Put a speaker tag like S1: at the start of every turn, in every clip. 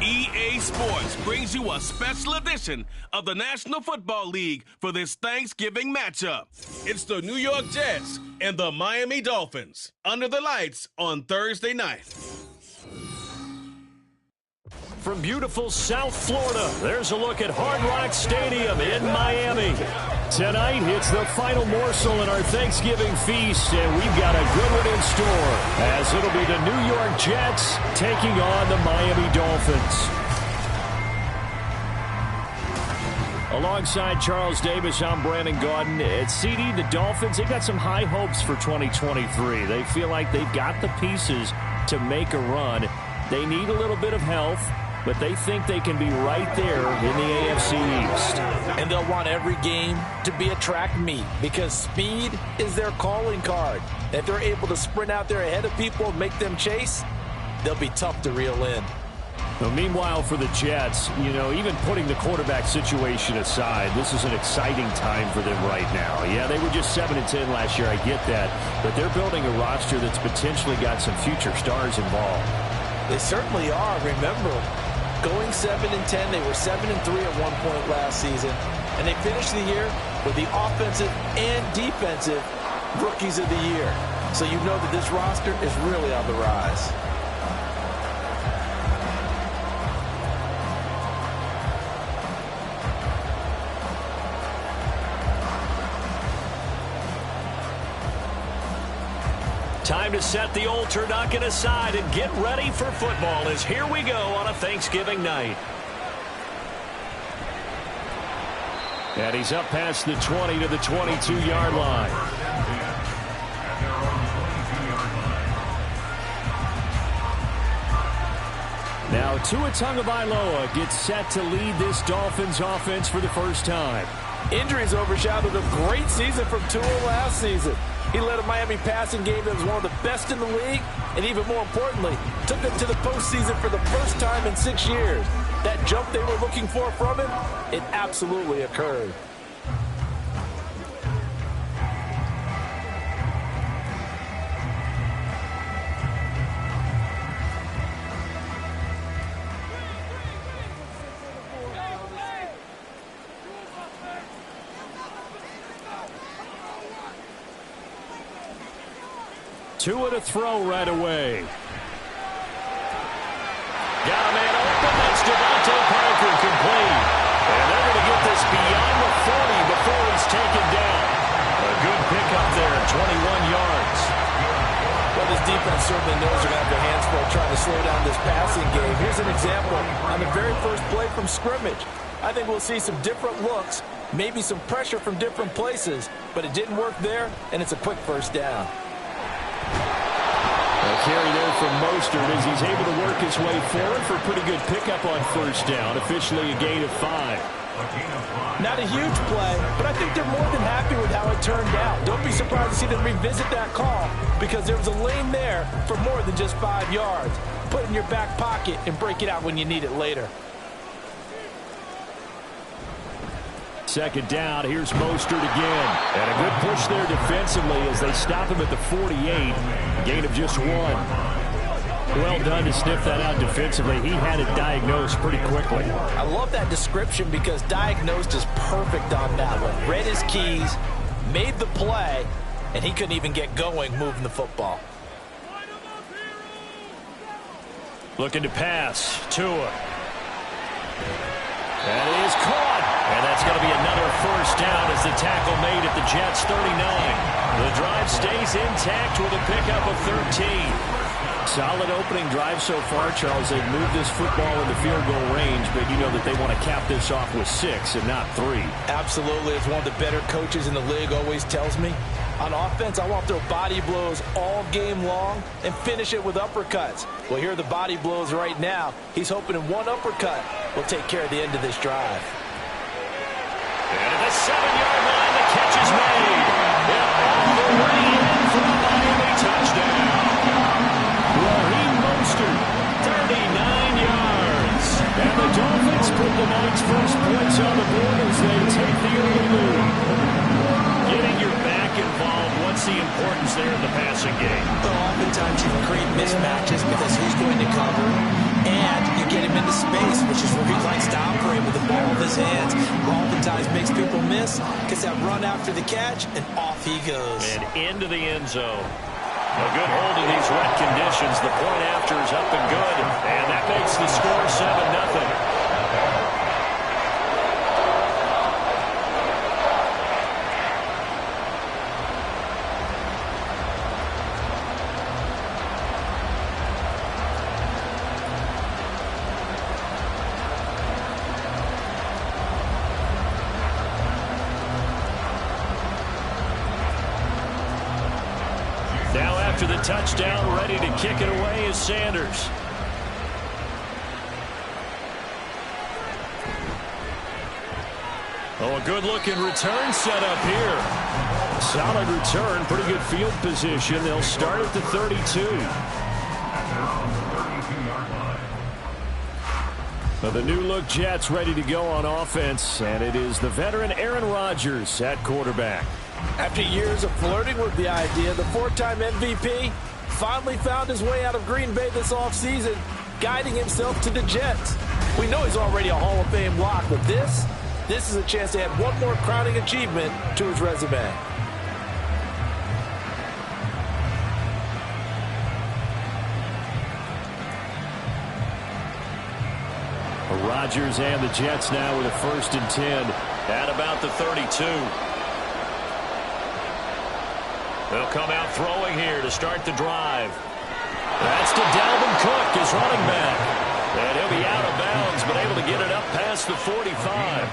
S1: EA Sports brings you a special edition of the National Football League for this Thanksgiving matchup. It's the New York Jets and the Miami Dolphins under the lights on Thursday night.
S2: From beautiful South Florida, there's a look at Hard Rock Stadium in Miami. Tonight, it's the final morsel in our Thanksgiving feast, and we've got a good one in store, as it'll be the New York Jets taking on the Miami Dolphins. Alongside Charles Davis, I'm Brandon Gaudin. At CD, the Dolphins, they've got some high hopes for 2023. They feel like they've got the pieces to make a run. They need a little bit of health, but they think they can be right there in the AFC East.
S3: And they'll want every game to be a track meet because speed is their calling card. If they're able to sprint out there ahead of people and make them chase, they'll be tough to reel in.
S2: Well, meanwhile, for the Jets, even putting the quarterback situation aside, this is an exciting time for them right now. Yeah, they were just 7-10 last year, I get that, but they're building a roster that's potentially got some future stars involved.
S3: They certainly are. Remember, going 7-10, they were 7-3 at one point last season, and they finished the year with the offensive and defensive rookies of the year. So you know that this roster is really on the rise.
S2: Time to set the old turducken aside and get ready for football as here we go on a Thanksgiving night. And he's up past the 20 to the 22-yard line. Now Tua Tagovailoa gets set to lead this Dolphins offense for the first time.
S3: Injuries overshadowed a great season from Tua last season. He led a Miami passing game that was one of the best in the league, and even more importantly, took them to the postseason for the first time in 6 years. That jump they were looking for from him, it absolutely occurred.
S2: Tua to throw right away. Got a man open. That's Devontae Parker complete. And they're going to get this beyond the 40 before he's taken down. A good pickup there, 21 yards.
S3: Well, this defense certainly knows they're going to have their hands full trying to slow down this passing game. Here's an example on the very first play from scrimmage. I think we'll see some different looks, maybe some pressure from different places, but it didn't work there, and it's a quick first down.
S2: A carry there from Mostert as he's able to work his way forward for a pretty good pickup on first down, officially a gain of 5.
S3: Not a huge play, but I think they're more than happy with how it turned out. Don't be surprised to see them revisit that call because there was a lane there for more than just 5 yards. Put it in your back pocket and break it out when you need it later.
S2: Second down, here's Mostert again. And a good push there defensively as they stop him at the 48. Gain of just 1. Well done to sniff that out defensively. He had it diagnosed pretty quickly.
S3: I love that description because diagnosed is perfect on that one. Read his keys, made the play, and he couldn't even get going moving the football.
S2: Looking to pass. Tua. That is caught. And that's going to be another first down as the tackle made at the Jets' 39. The drive stays intact with a pickup of 13. Solid opening drive so far, Charles. They've moved this football in the field goal range, but you know that they want to cap this off with 6 and not 3.
S3: Absolutely. As one of the better coaches in the league always tells me, on offense, I want to throw body blows all game long and finish it with uppercuts. Well, here are the body blows right now. He's hoping in one uppercut will take care of the end of this drive.
S2: And at the 7-yard line, the catch is made. And all the way in for a Miami touchdown. Raheem Mostert, 39 yards. And the Dolphins put the night's first points on the board as they take the early lead. Getting your back involved, what's the importance there in the passing game?
S3: Well, oftentimes you create mismatches because who's going to cover, and you get him into space.
S4: hands. Oftentimes makes people miss, gets that run after the catch, and off he goes.
S2: And into the end zone. A good hold in these wet conditions. The point after is up and good. And that makes the score 7-0. Now after the touchdown, ready to kick it away is Sanders. Oh, a good-looking return set up here. Solid return, pretty good field position. They'll start at the 32. Well, the new-look Jets ready to go on offense, and it is the veteran Aaron Rodgers at quarterback.
S3: After years of flirting with the idea, the four-time MVP finally found his way out of Green Bay this offseason, guiding himself to the Jets. We know he's already a Hall of Fame lock, but this is a chance to add one more crowning achievement to his resume.
S2: Rodgers and the Jets now with a 1st and 10 at about the 32. They'll come out throwing here to start the drive. That's to Dalvin Cook, his running back. And he'll be out of bounds, but able to get it up past the 45.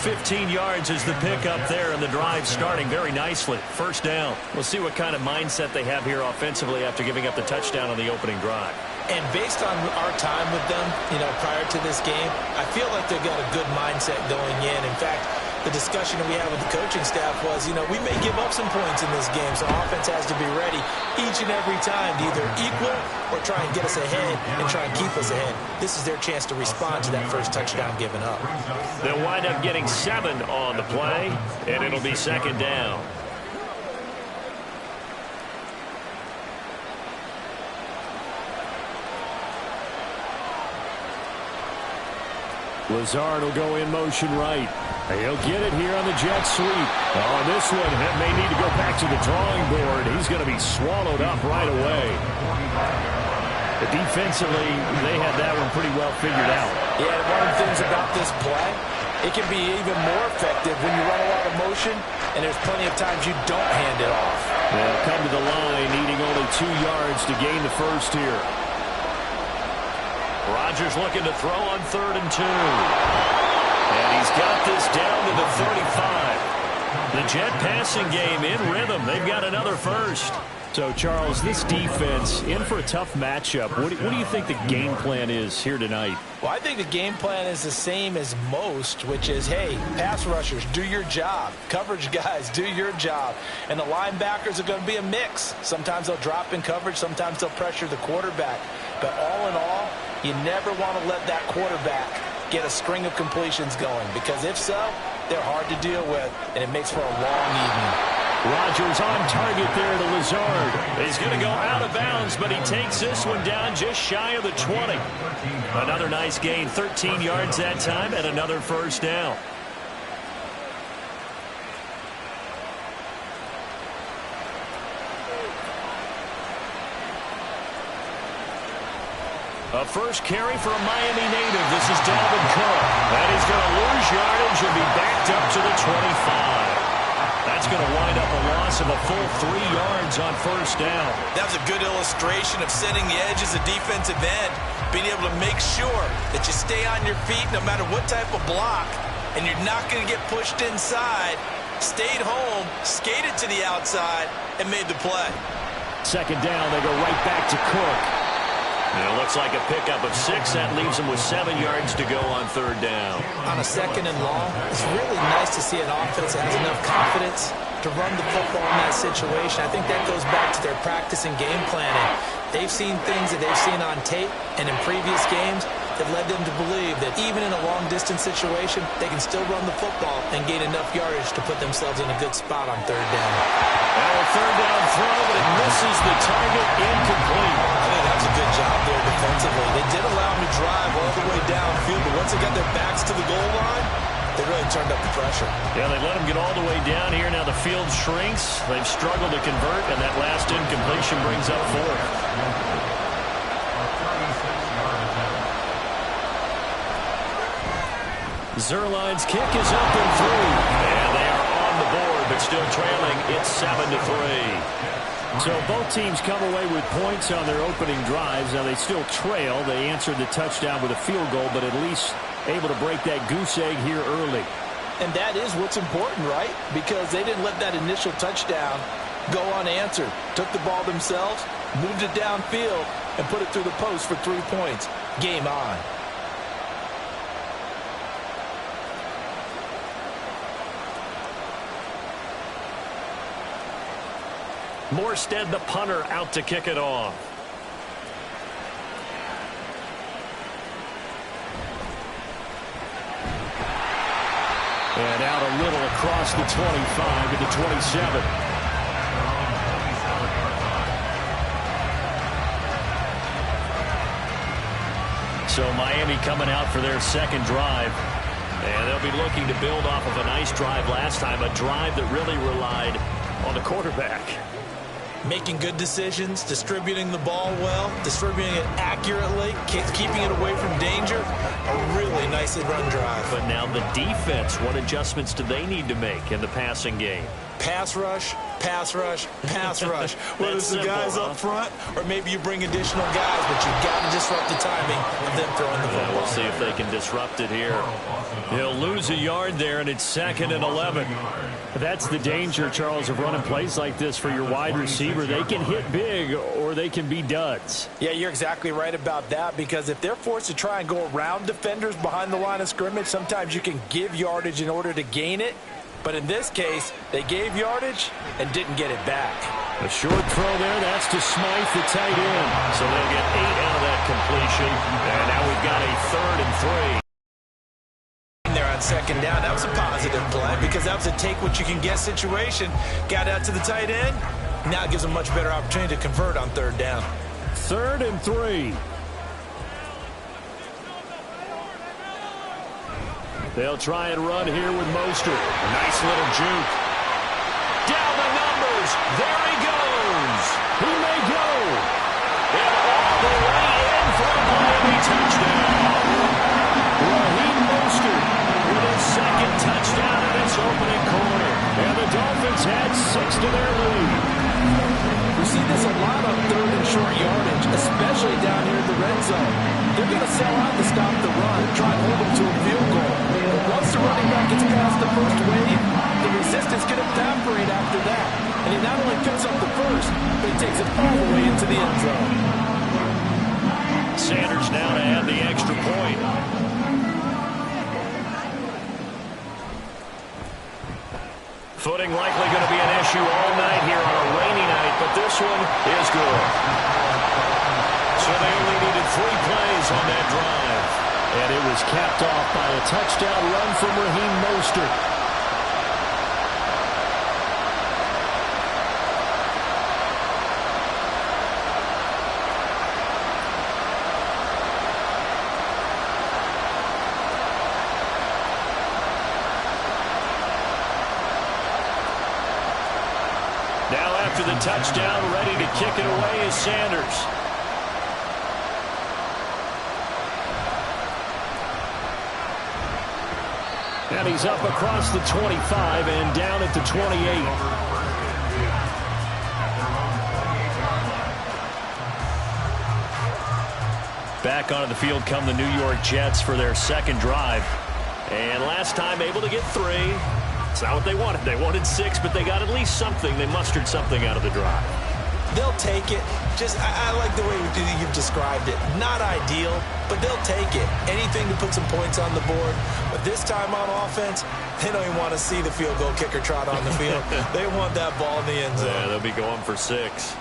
S2: 15 yards is the pickup there, and the drive starting very nicely. 1st down. We'll see what kind of mindset they have here offensively after giving up the touchdown on the opening drive.
S4: And based on our time with them, prior to this game, I feel like they've got a good mindset going in. In fact, the discussion that we had with the coaching staff was, we may give up some points in this game, so offense has to be ready each and every time to either equal or try and get us ahead and try and keep us ahead. This is their chance to respond to that first touchdown given up.
S2: They'll wind up getting 7 on the play, and it'll be 2nd down. Lazard will go in motion right. He'll get it here on the jet sweep. On this one, may need to go back to the drawing board. He's going to be swallowed up right away. Defensively, they had that one pretty well figured out.
S3: Yeah, one of the things about this play, it can be even more effective when you run a lot of motion, and there's plenty of times you don't hand it off.
S2: They'll come to the line, needing only 2 yards to gain the first here. Rodgers looking to throw on 3rd and 2. And he's got this down to the 35. The Jet passing game in rhythm. They've got another first. So, Charles, this defense in for a tough matchup. What do you think the game plan is here tonight?
S4: Well, I think the game plan is the same as most, which is, hey, pass rushers, do your job. Coverage guys, do your job. And the linebackers are going to be a mix. Sometimes they'll drop in coverage. Sometimes they'll pressure the quarterback. But all in all, you never want to let that quarterback get a string of completions going, because if so, they're hard to deal with, and it makes for a long evening.
S2: Rodgers on target there to Lazard. He's going to go out of bounds, but he takes this one down just shy of the 20. Another nice gain, 13 yards that time, and another 1st down. A first carry for a Miami native. This is Dalvin Cook. And he's going to lose yardage and be backed up to the 25. That's going to wind up a loss of a full 3 yards on 1st down.
S4: That was a good illustration of setting the edge as a defensive end, being able to make sure that you stay on your feet no matter what type of block, and you're not going to get pushed inside. Stayed home, skated to the outside, and made the play.
S2: 2nd down, they go right back to Cook. And it looks like a pickup of 6. That leaves them with 7 yards to go on 3rd down.
S4: On a 2nd and long, it's really nice to see an offense that has enough confidence to run the football in that situation. I think that goes back to their practice and game planning. They've seen things that they've seen on tape and in previous games that led them to believe that even in a long-distance situation, they can still run the football and gain enough yardage to put themselves in a good spot on 3rd down.
S2: And a 3rd down throw, but it misses the target, incomplete.
S4: I think that was a good job there defensively. They did allow them to drive all the way downfield, but once they got their backs to the goal line, They really turned up the pressure.
S2: Yeah, they let them get all the way down here. Now the field shrinks. They've struggled to convert, and that last incompletion brings up fourth. Zerline's kick is up and through. And they are on the board, but still trailing. It's 7-3. So both teams come away with points on their opening drives. Now they still trail. They answered the touchdown with a field goal, but at least able to break that goose egg here early.
S4: And that is what's important, right? Because they didn't let that initial touchdown go unanswered. Took the ball themselves, moved it downfield, and put it through the post for 3 points. Game on.
S2: Morstead, the punter, out to kick it off. And out a little across the 25 to the 27. So Miami coming out for their second drive. And they'll be looking to build off of a nice drive last time, a drive that really relied on the quarterback.
S4: Making good decisions, distributing the ball well, distributing it accurately, keeping it away from danger. A really nicely run drive.
S2: But now the defense, what adjustments do they need to make in the passing game?
S4: Pass rush, pass rush, pass rush. Whether it's the guys up front or maybe you bring additional guys, but you've got to disrupt the timing of them throwing the football.
S2: We'll see if they can disrupt it here. He'll lose a yard there, and it's 2nd and 11. That's the danger, Charles, of running plays like this for your wide receiver. They can hit big or they can be duds.
S4: Yeah, you're exactly right about that, because if they're forced to try and go around defenders behind the line of scrimmage, sometimes you can give yardage in order to gain it. But in this case, they gave yardage and didn't get it back.
S2: A short throw there. That's to Smythe, the tight end. So they'll get 8 out of that completion. And now we've got a 3rd and 3.
S4: There on second down, that was a positive play because that was a take-what-you-can-get situation. Got out to the tight end. Now it gives them a much better opportunity to convert on 3rd down.
S2: 3rd and 3. They'll try and run here with Mostert. A nice little juke. Down the numbers. There he goes. He may go. And all the way in for a Miami touchdown. Raheem Mostert with his 2nd touchdown in this opening quarter. And the Dolphins had 6 to their lead.
S4: We see this a lot on 3rd and short yardage, especially down here in the red zone. They're going to sell out to stop the run, try and hold them to a field goal. But once the running back gets past the first wave, the resistance can evaporate after that. And he not only picks up the first, but he takes it all the way into the end zone.
S2: Sanders now to add the extra point. Footing likely going to be an issue all night here on a rainy night, but this one is good. So they only needed 3 plays on that drive. And it was capped off by a touchdown run from Raheem Mostert. Now after the touchdown, ready to kick it away is Sanders. And he's up across the 25 and down at the 28. Back onto the field come the New York Jets for their 2nd drive. And last time able to get 3. It's not what they wanted. They wanted 6, but they got at least something. They mustered something out of the drive.
S4: They'll take it. I like the way you've described it. Not ideal, but they'll take it. Anything to put some points on the board. But this time on offense, they don't even want to see the field goal kicker trot on the field. They want that ball in the end zone.
S2: Yeah, they'll be going for 6.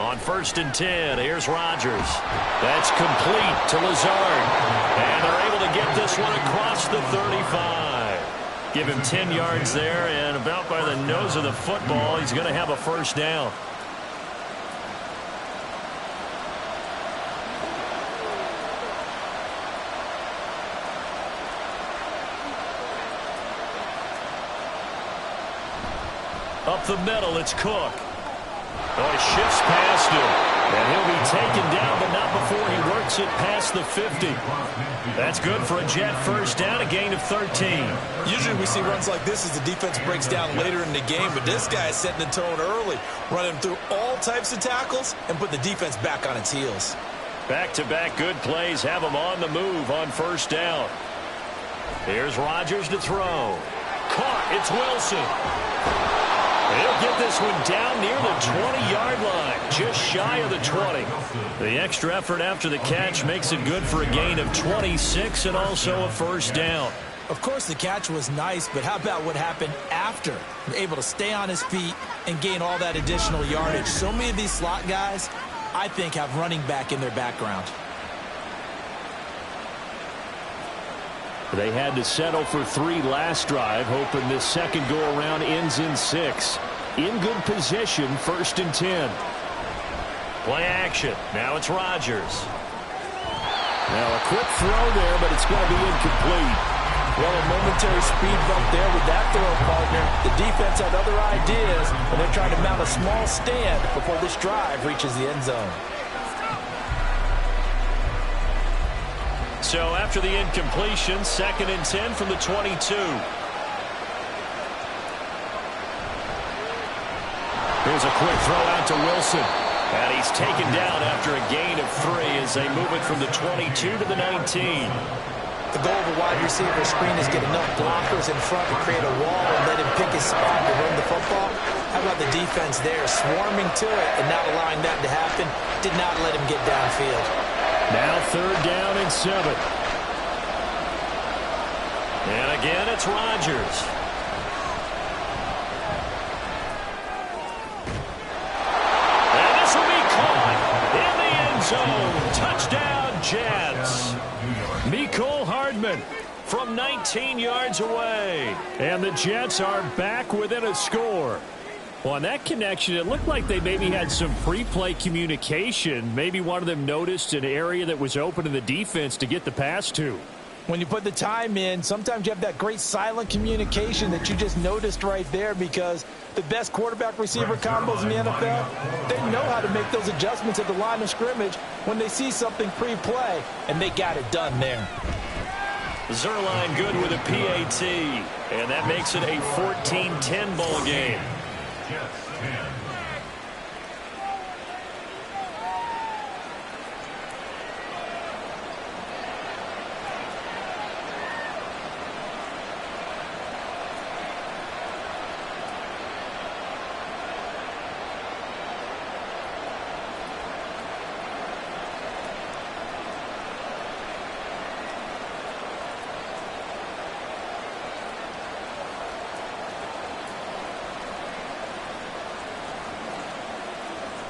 S2: On 1st and 10, here's Rodgers. That's complete to Lazard. And they're able to get this one across the 35. Give him 10 yards there, and about by the nose of the football, he's going to have a first down. Up the middle, it's Cook. Oh, he shifts past him. And he'll be taken down, but not before he works it past the 50. That's good for a Jet first down, a gain of 13.
S4: Usually we see runs like this as the defense breaks down later in the game, but this guy is setting the tone early, running through all types of tackles and put the defense back on its heels.
S2: Back-to-back good plays have him on the move on first down. Here's Rodgers to throw. Caught. It's Wilson. He'll get this one down near the 20-yard line, just shy of the 20. The extra effort after the catch makes it good for a gain of 26 and also a first down.
S4: Of course, the catch was nice, but how about what happened after? Able to stay on his feet and gain all that additional yardage. So many of these slot guys, I think, have running back in their background.
S2: They had to settle for 3 last drive, hoping this second go-around ends in 6. In good position, 1st and 10. Play action. Now it's Rodgers. Now a quick throw there, but it's going to be incomplete.
S4: Well, a momentary speed bump there with that throw, partner. The defense had other ideas, and they're trying to mount a small stand before this drive reaches the end zone.
S2: So after the incompletion, 2nd and 10 from the 22. Here's a quick throw out to Wilson. And he's taken down after a gain of 3 as they move it from the 22 to the 19.
S4: The goal of a wide receiver screen is get enough blockers in front to create a wall and let him pick his spot to run the football. How about the defense there, swarming to it and not allowing that to happen? Did not let him get downfield.
S2: Now 3rd down and 7. And again, it's Rodgers. And this will be caught in the end zone. Touchdown, Jets. Mecole Hardman from 19 yards away. And the Jets are back within a score. Well, on that connection, it looked like they maybe had some pre-play communication. Maybe one of them noticed an area that was open in the defense to get the pass to.
S4: When you put the time in, sometimes you have that great silent communication that you just noticed right there, because the best quarterback-receiver combos in the NFL, they know how to make those adjustments at the line of scrimmage when they see something pre-play, and they got it done there.
S2: Zerline good with a PAT, and that makes it a 14-10 ball game.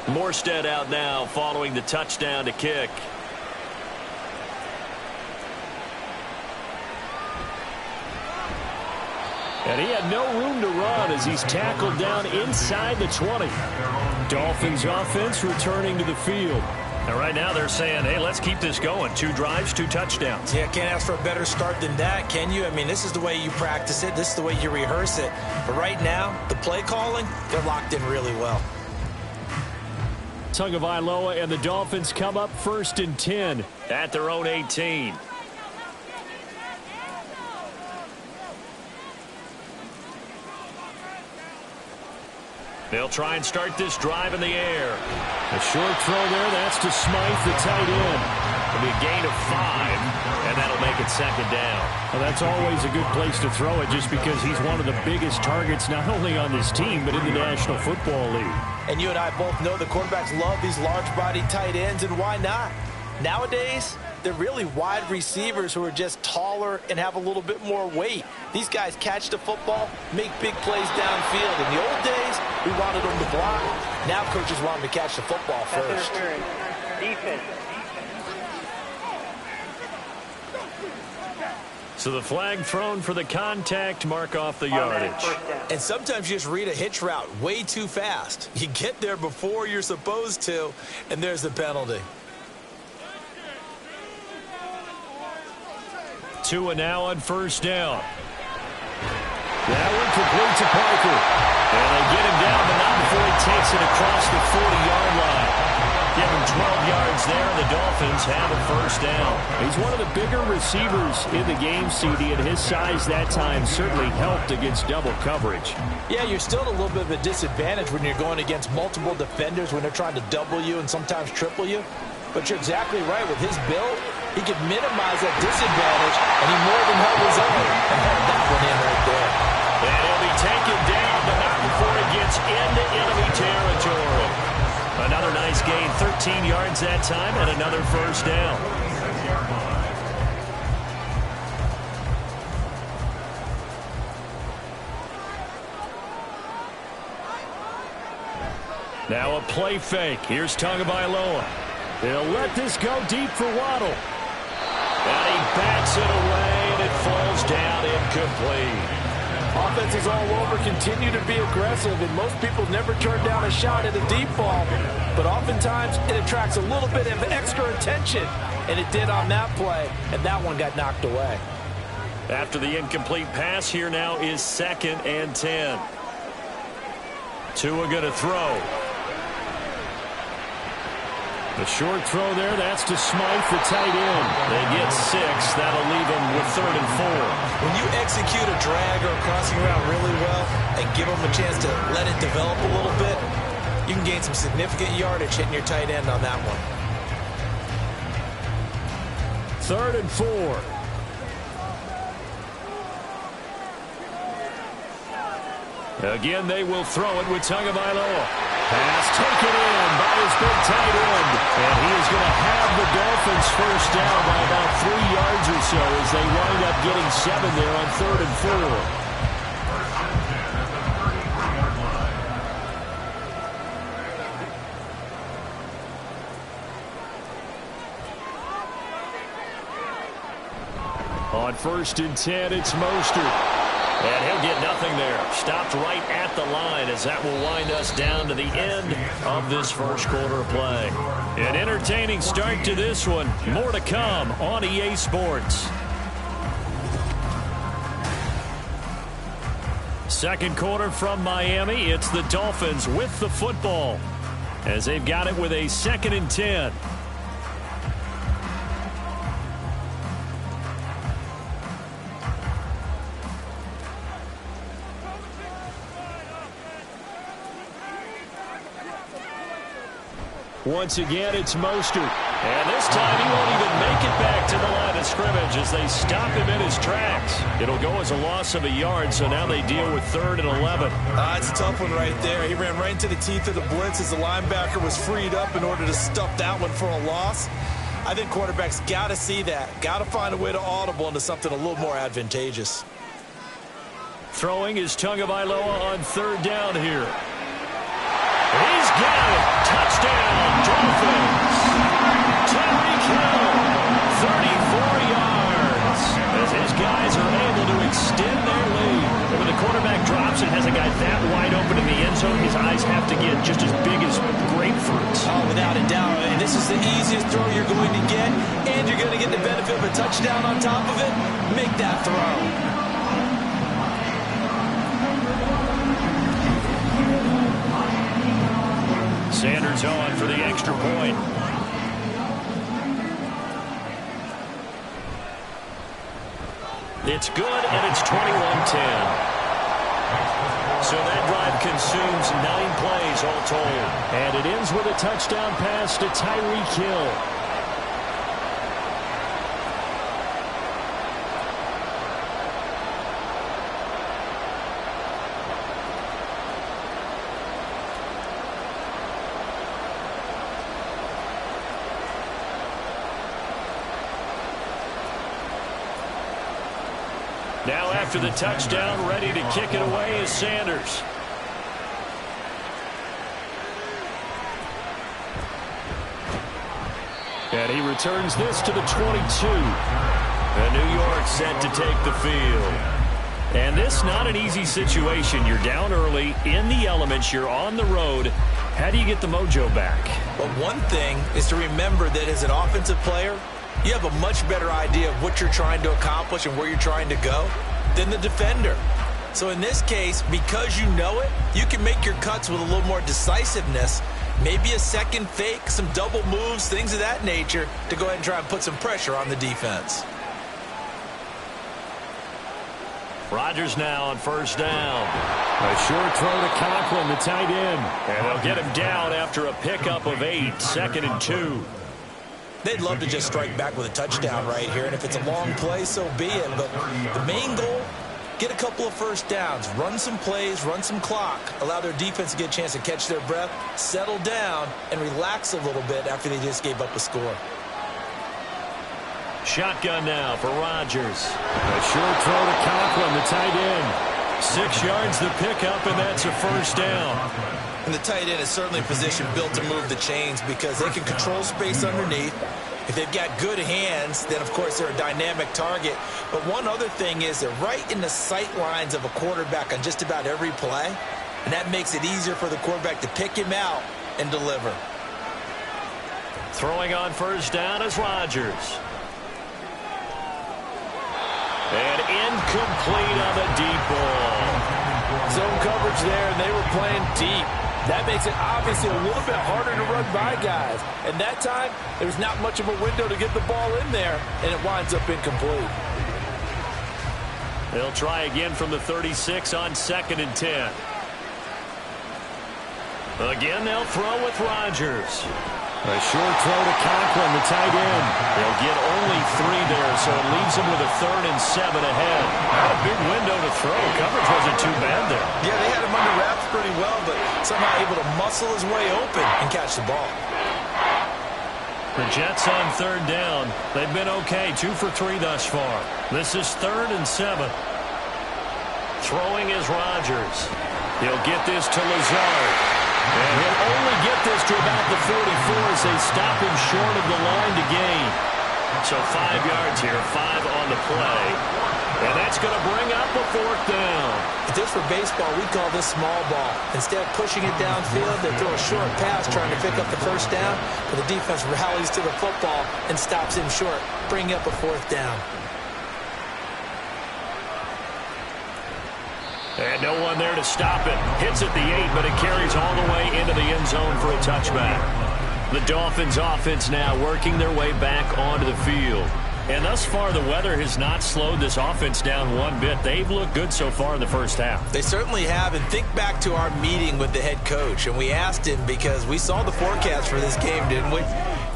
S2: Morstead out now following the touchdown to kick. And he had no room to run as he's tackled down inside the 20. Dolphins offense returning to the field. And right now they're saying, hey, let's keep this going. 2 drives, 2 touchdowns.
S4: Yeah, can't ask for a better start than that, can you? I mean, this is the way you practice it. This is the way you rehearse it. But right now, the play calling, they're locked in really well.
S2: Tagovailoa and the Dolphins come up 1st and 10 at their own 18. They'll try and start this drive in the air. A short throw there. That's to Smythe, the tight end. It'll be a gain of 5, and that'll make it 2nd down.
S5: Well, that's always a good place to throw it, just because he's one of the biggest targets not only on this team but in the National Football League.
S4: And you and I both know the quarterbacks love these large-bodied tight ends, and why not? Nowadays, they're really wide receivers who are just taller and have a little bit more weight. These guys catch the football, make big plays downfield. In the old days, we wanted them to block. Now coaches want them to catch the football first.
S6: Defense.
S5: So the flag thrown for the contact, mark off the yardage.
S4: And sometimes you just read a hitch route way too fast. You get there before you're supposed to, and there's the penalty.
S5: Tua now on first down. That one complete to Parker. And they get him down, but not before he takes it across the 40-yard line. Give him 12 yards there, and the Dolphins have a first down. He's one of the bigger receivers in the game, CD, and his size that time certainly helped against double coverage.
S4: Yeah, you're still at a little bit of a disadvantage when you're going against multiple defenders when they're trying to double you and sometimes triple you. But you're exactly right. With his build, he could minimize that disadvantage, and he more than held his own and held that one in right there.
S5: And he'll be taken down, but not before it gets into enemy territory. Another nice gain, 13 yards that time, and another first down. Now a play fake. Here's Tagovailoa. They'll let this go deep for Waddle. And he backs it away, and it falls down incomplete.
S3: Offenses all over continue to be aggressive, and most people never turn down a shot at a deep ball. But oftentimes, it attracts a little bit of extra attention, and it did on that play, and that one got knocked away.
S5: After the incomplete pass, here now is 2nd and 10. Tua going to throw. The short throw there, that's to Smythe, the tight end. They get 6. That'll leave them with 3rd and 4.
S4: When you execute a drag or a crossing route really well and give them a chance to let it develop a little bit, you can gain some significant yardage hitting your tight end on that one.
S5: 3rd and 4. Again, they will throw it with Tagovailoa. Pass taken in by his big tight end. And he is going to have the Dolphins first down by about 3 yards or so as they wind up getting 7 there on 3rd and 4. On 1st and 10, it's Mostert. And he'll get nothing there. Stopped right at the line as that will wind us down to the end of this first quarter of play. An entertaining start to this one. More to come on EA Sports. Second quarter from Miami. It's the Dolphins with the football as they've got it with a 2nd and 10. Once again, it's Mostert. And this time he won't even make it back to the line of scrimmage as they stop him in his tracks. It'll go as a loss of a yard, so now they deal with 3rd and 11.
S4: It's a tough one right there. He ran right into the teeth of the blitz as the linebacker was freed up in order to stuff that one for a loss. I think quarterbacks got to see that. Got to find a way to audible into something a little more advantageous.
S5: Throwing is Tagovailoa on 3rd down here. He's got it. Touchdown, Dolphins. Tyreek Hill, 34 yards. As his guys are able to extend their lead. And when the quarterback drops and has a guy that wide open in the end zone, his eyes have to get just as big as grapefruits.
S4: Oh, without a doubt. And this is the easiest throw you're going to get, and you're going to get the benefit of a touchdown on top of it. Make that throw.
S5: Sanders on for the extra point. It's good, and it's 21-10. So that drive consumes 9 plays all told. And it ends with a touchdown pass to Tyreek Hill. Now after the touchdown, ready to kick it away is Sanders. And he returns this to the 22. And New York York set to take the field. And this not an easy situation. You're down early, in the elements, you're on the road. How do you get the mojo back?
S4: Well, one thing is to remember that as an offensive player, you have a much better idea of what you're trying to accomplish and where you're trying to go than the defender. So in this case, because you know it, you can make your cuts with a little more decisiveness, maybe a second fake, some double moves, things of that nature, to go ahead and try and put some pressure on the defense.
S5: Rodgers now on first down. A short throw to Conklin, the tight end. And they'll get him down after a pickup of 8, 2nd and 2.
S4: They'd love to just strike back with a touchdown right here, and if it's a long play, so be it. But the main goal, get a couple of first downs, run some plays, run some clock, allow their defense to get a chance to catch their breath, settle down, and relax a little bit after they just gave up a score.
S5: Shotgun now for Rodgers. A short throw to Conklin, the tight end. 6 yards the pickup, and that's a first down.
S4: And the tight end is certainly a position built to move the chains because they can control space underneath. If they've got good hands, then, of course, they're a dynamic target. But one other thing is they're right in the sight lines of a quarterback on just about every play, and that makes it easier for the quarterback to pick him out and deliver.
S5: Throwing on first down is Rodgers. And incomplete on the deep ball.
S3: Zone coverage there, and they were playing deep. That makes it obviously a little bit harder to run by guys. And that time, there's not much of a window to get the ball in there, and it winds up incomplete.
S5: They'll try again from the 36 on 2nd and 10. Again, they'll throw with Rodgers. A short throw to Conklin, the tight end. They'll get only 3 there, so it leaves them with a 3rd and 7 ahead. Not a big window to throw. Coverage wasn't too bad there.
S4: Yeah, they had him under wraps pretty well, but somehow able to muscle his way open and catch the ball.
S5: The Jets on 3rd down. They've been okay, 2 for 3 thus far. This is 3rd and 7. Throwing is Rodgers. He'll get this to Lazard. And he'll only get this to about the 44 as they stop him short of the line to gain. So 5 yards here, 5 on the play. And that's going to bring up a 4th down.
S4: If this were baseball, we'd call this small ball. Instead of pushing it downfield, they throw a short pass trying to pick up the first down, but the defense rallies to the football and stops him short, bringing up a 4th down.
S5: And no one there to stop it. Hits at the 8, but it carries all the way into the end zone for a touchback. The Dolphins offense now working their way back onto the field. And thus far, the weather has not slowed this offense down one bit. They've looked good so far in the first half.
S4: They certainly have. And think back to our meeting with the head coach. And we asked him because we saw the forecast for this game, didn't we?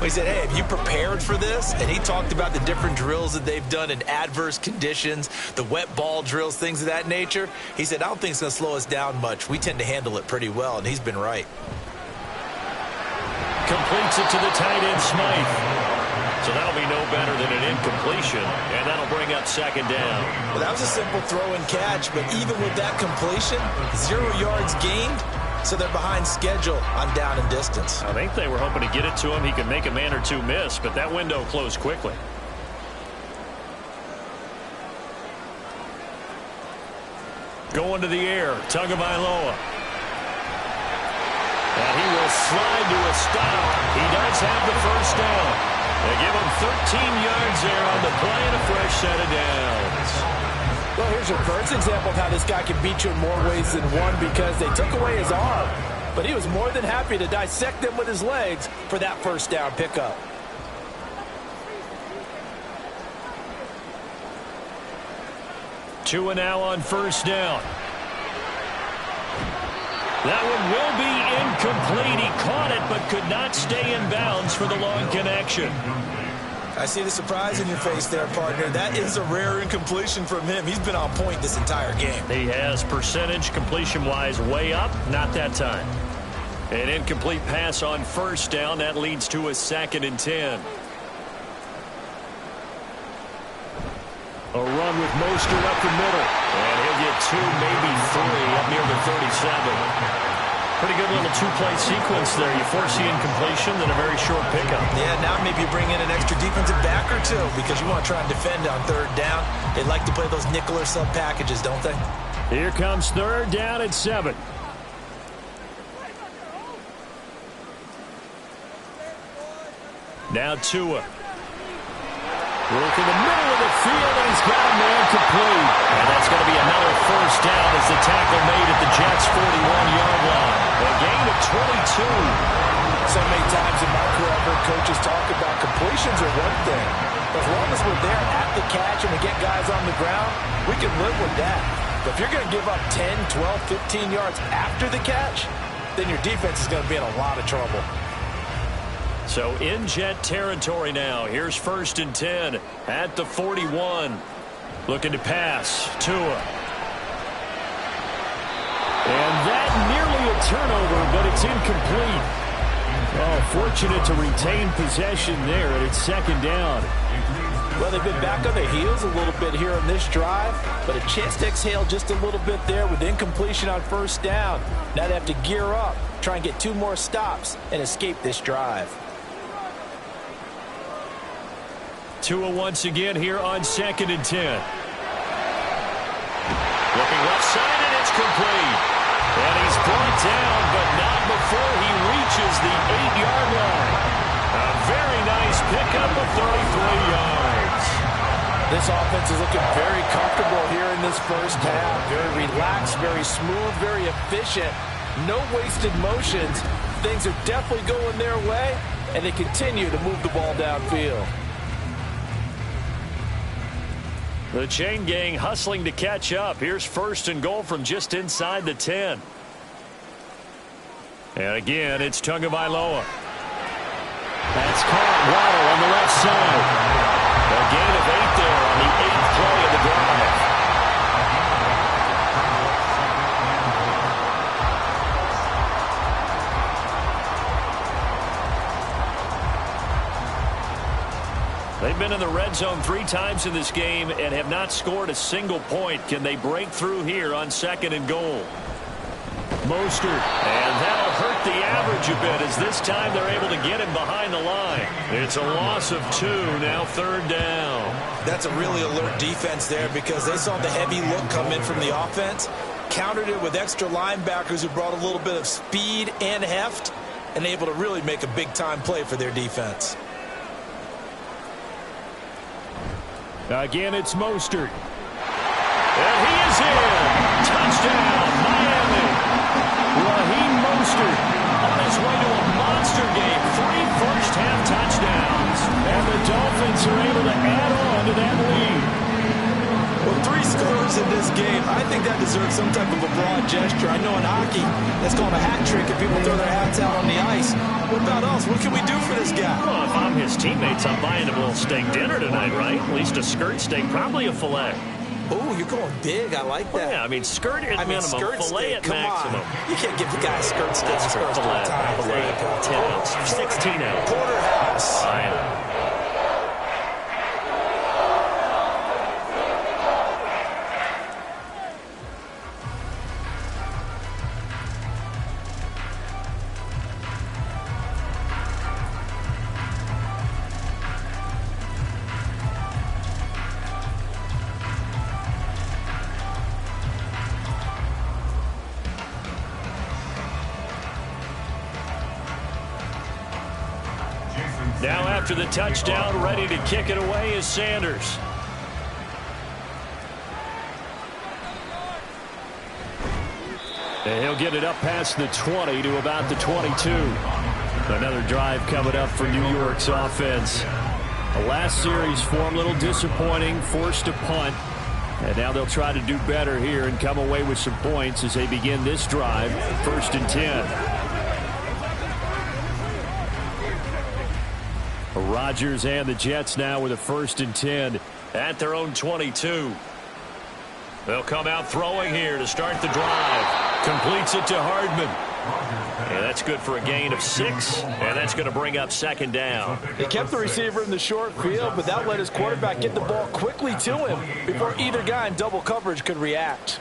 S4: We said, hey, have you prepared for this? And he talked about the different drills that they've done in adverse conditions, the wet ball drills, things of that nature. He said, I don't think it's going to slow us down much. We tend to handle it pretty well, and he's been right.
S5: Completes it to the tight end, Smythe. So that'll be no better than an incompletion, and that'll bring up 2nd down.
S4: Well, that was a simple throw and catch, but even with that completion, 0 yards gained. So they're behind schedule on down and distance.
S5: I think they were hoping to get it to him. He could make a man or two miss, but that window closed quickly. Going to the air, Tagovailoa. And he will slide to a stop. He does have the first down. They give him 13 yards there on the play and a fresh set of downs.
S3: Well, here's your first example of how this guy can beat you in more ways than one because they took away his arm. But he was more than happy to dissect them with his legs for that first down pickup.
S5: Tua now on first down. That one will be incomplete. He caught it but could not stay in bounds for the long connection.
S4: I see the surprise in your face there, partner. That is a rare incompletion from him. He's been on point this entire game.
S5: He has percentage completion-wise way up, not that time. An incomplete pass on first down. That leads to a 2nd and 10. A run with Mostert up the middle. And he'll get 2, maybe 3 up near the 37. Pretty good little two-play sequence there. You force the incompletion, then a very short pickup.
S4: Yeah, now maybe you bring in an extra defensive back or two because you want to try and defend on third down. They like to play those nickel or sub packages, don't they?
S5: Here comes third down at 7. Now Tua. Work in the middle of the field, and he's got a man complete. And that's going to be another first down as the tackle made at the Jets' 41-yard line. A gain of 22.
S3: So many times in my career, I've heard coaches talk about completions are one thing. As long as we're there at the catch and we get guys on the ground, we can live with that. But if you're going to give up 10, 12, 15 yards after the catch, then your defense is going to be in a lot of trouble.
S5: So in Jet territory now. Here's 1st and 10 at the 41. Looking to pass. Tua. And that nearly a turnover, but it's incomplete. Oh, fortunate to retain possession there, and it's 2nd down.
S3: Well, they've been back on their heels a little bit here on this drive, but a chance to exhale just a little bit there with incompletion on 1st down. Now they have to gear up, try and get 2 more stops, and escape this drive.
S5: Tua once again here on 2nd and 10. Looking left side, and it's complete. And he's brought down, but not before he reaches the 8-yard line. A very nice pickup of 33 yards.
S3: This offense is looking very comfortable here in this first half. Very relaxed, very smooth, very efficient. No wasted motions. Things are definitely going their way, and they continue to move the ball downfield.
S5: The chain gang hustling to catch up. Here's 1st and goal from just inside the 10. And again, it's Tagovailoa. That's caught. Waddle on the left side. A gain of 8 there on the 8th play of the drive. They've been in the red zone 3 times in this game and have not scored a single point. Can they break through here on 2nd and goal? Mostert. And that'll hurt the average a bit as this time they're able to get him behind the line. It's a loss of 2, now 3rd down.
S4: That's a really alert defense there because they saw the heavy look come in from the offense, countered it with extra linebackers who brought a little bit of speed and heft, and able to really make a big-time play for their defense.
S5: Again, it's Mostert. And he is in. Touchdown, Miami. Raheem Mostert on his way to a monster game. 3 first-half touchdowns. And the Dolphins are able to add on to that lead.
S4: Well, 3 scores in this game. I think that deserves some type of a broad gesture. I know in hockey, that's called a hat trick if people throw their hats out on the ice. What about us? What can we do for this guy?
S5: Well, if I'm his teammates, I'm buying him a little steak dinner tonight, right? At least a skirt steak, probably a filet.
S4: Oh, you're going big. I like that.
S5: Well, yeah, I mean, skirt at minimum,
S4: skirt
S5: filet
S4: steak.
S5: at maximum.
S4: On. You can't give the guy a skirt steak.
S5: That's for filet, 10 ounce, 16 ounce.
S4: Porterhouse.
S5: I know. Now after the touchdown, ready to kick it away is Sanders. And he'll get it up past the 20 to about the 22. Another drive coming up for New York's offense. The last series for him, a little disappointing, forced a punt. And now they'll try to do better here and come away with some points as they begin this drive, 1st and 10. Rodgers and the Jets now with a 1st and 10 at their own 22. They'll come out throwing here to start the drive. Completes it to Hardman. And that's good for a gain of 6, and that's going to bring up 2nd down.
S3: He kept the receiver in the short field, but that let his quarterback get the ball quickly to him before either guy in double coverage could react.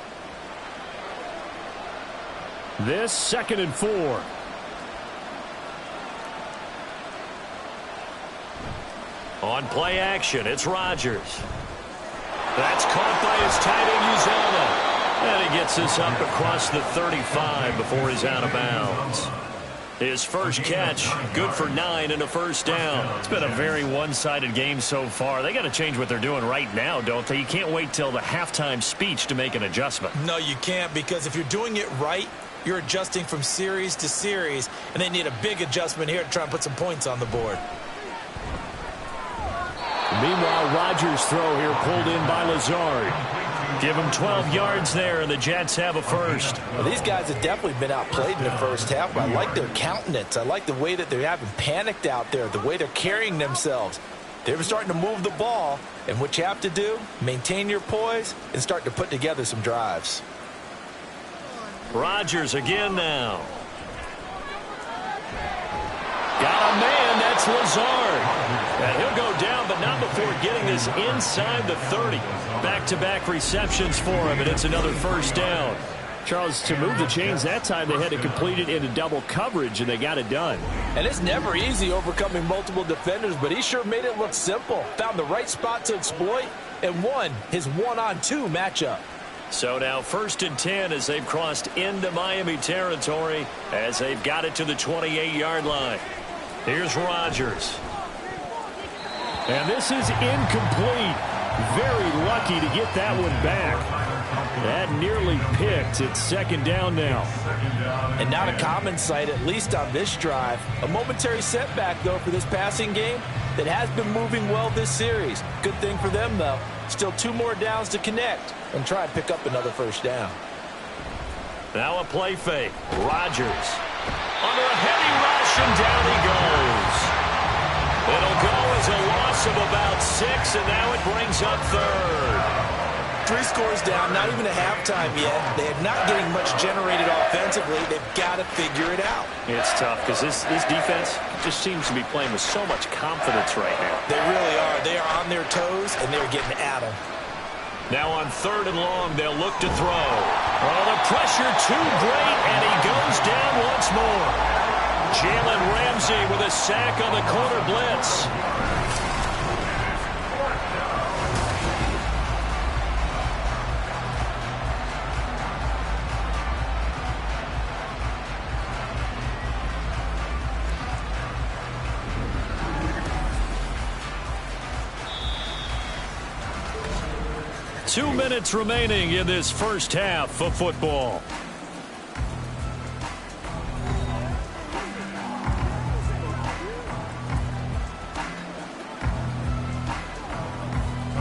S5: This 2nd and 4. On play action, it's Rodgers. That's caught by his tight end, Uzomah. And he gets this up across the 35 before he's out of bounds. His first catch, good for 9 and a first down. It's been a very one-sided game so far. They got to change what they're doing right now, don't they? You can't wait till the halftime speech to make an adjustment.
S4: No, you can't, because if you're doing it right, you're adjusting from series to series, and they need a big adjustment here to try and put some points on the board.
S5: Meanwhile, Rodgers' throw here pulled in by Lazard. Give him 12 yards there, and the Jets have a first.
S4: Well, these guys have definitely been outplayed in the first half, but I like their countenance. I like the way that they haven't panicked out there, the way they're carrying themselves. They're starting to move the ball, and what you have to do, maintain your poise and start to put together some drives.
S5: Rodgers again now. Got a man, that's Lazard. And he'll go down, but not before getting this inside the 30. Back-to-back receptions for him, and it's another first down. Charles, to move the chains that time, they had to complete it into double coverage, and they got it done.
S4: And it's never easy overcoming multiple defenders, but he sure made it look simple. Found the right spot to exploit and won his one-on-two matchup.
S5: So now 1st and 10 as they've crossed into Miami territory as they've got it to the 28-yard line. Here's Rodgers. And this is incomplete. Very lucky to get that one back. That nearly picked. It's 2nd down now.
S4: And not a common sight, at least on this drive. A momentary setback, though, for this passing game that has been moving well this series. Good thing for them, though. Still 2 more downs to connect and try and pick up another first down.
S5: Now a play fake. Rodgers. Under a heavy rush, and down he goes. It'll go as a loss of about 6, and now it brings up 3rd.
S4: 3 scores down, not even a halftime yet. They are not getting much generated offensively. They've got to figure it out.
S5: It's tough because this defense just seems to be playing with so much confidence right now.
S4: They really are. They are on their toes, and they're getting at them.
S5: Now on 3rd and long, they'll look to throw. Oh, the pressure too great, and he goes down once more. Jalen Ramsey with a sack on the corner blitz. Two minutes remaining in this first half of football.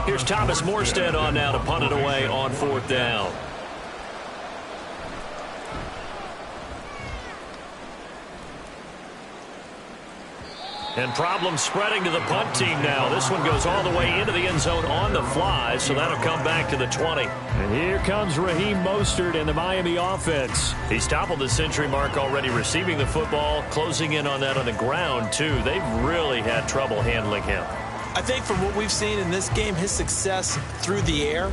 S5: Here's Thomas Morstead on now to punt it away on 4th down. And problems spreading to the punt team now. This one goes all the way into the end zone on the fly, so that'll come back to the 20. And here comes Raheem Mostert and the Miami offense. He's toppled the century mark already receiving the football, closing in on that on the ground, too. They've really had trouble handling him.
S4: I think from what we've seen in this game, his success through the air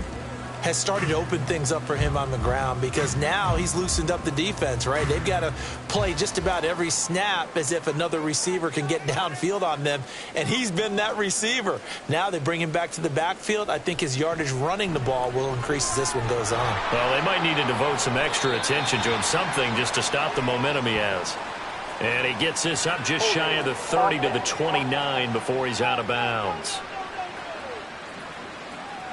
S4: has started to open things up for him on the ground, because now he's loosened up the defense, right? They've got to play just about every snap as if another receiver can get downfield on them, and he's been that receiver. Now they bring him back to the backfield. I think his yardage running the ball will increase as this one goes on.
S5: Well, they might need to devote some extra attention to him, something just to stop the momentum he has. And he gets this up just shy of the 30 to the 29 before he's out of bounds.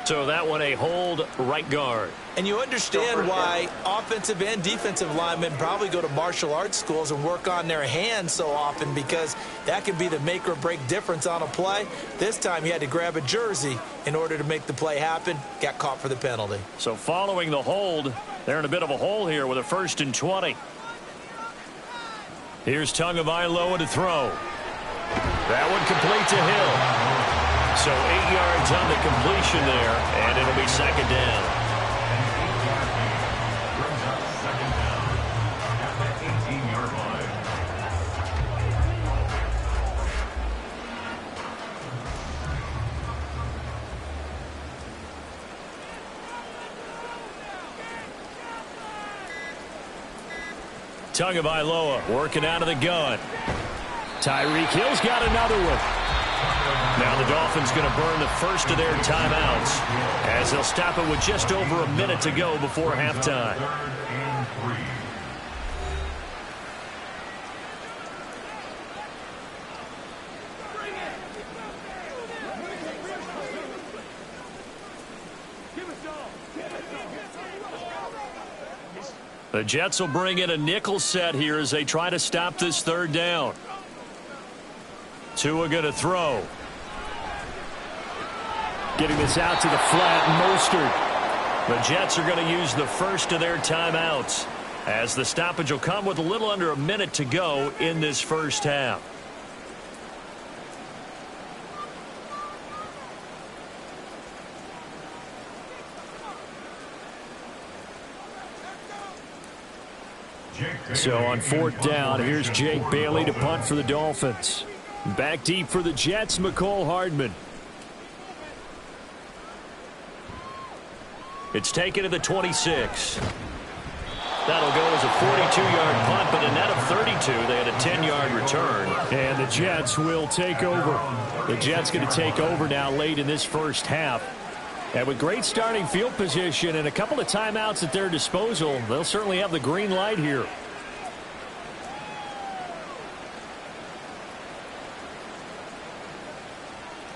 S5: So that one a hold right guard.
S4: And you understand why offensive and defensive linemen probably go to martial arts schools and work on their hands so often, because that can be the make or break difference on a play. This time he had to grab a jersey in order to make the play happen. Got caught for the penalty.
S5: So following the hold, they're in a bit of a hole here with a 1st and 20. Here's Tagovailoa to throw. That one complete to Hill. So 8 yards on the completion there, and it'll be 2nd down. Tagovailoa working out of the gun. Tyreek Hill's got another one. Now the Dolphins going to burn the first of their timeouts as they'll stop it with just over a minute to go before halftime. The Jets will bring in a nickel set here as they try to stop this third down. Tua going to throw. Getting this out to the flat, Mostert. The Jets are going to use the first of their timeouts as the stoppage will come with a little under a minute to go in this first half. So on fourth down, here's Jake Bailey to punt for the Dolphins. Back deep for the Jets, McCole Hardman. It's taken to the 26. That'll go as a 42-yard punt, but a net of 32. They had a 10-yard return. And the Jets will take over. The Jets going to take over now late in this first half. And with great starting field position and a couple of timeouts at their disposal, they'll certainly have the green light here.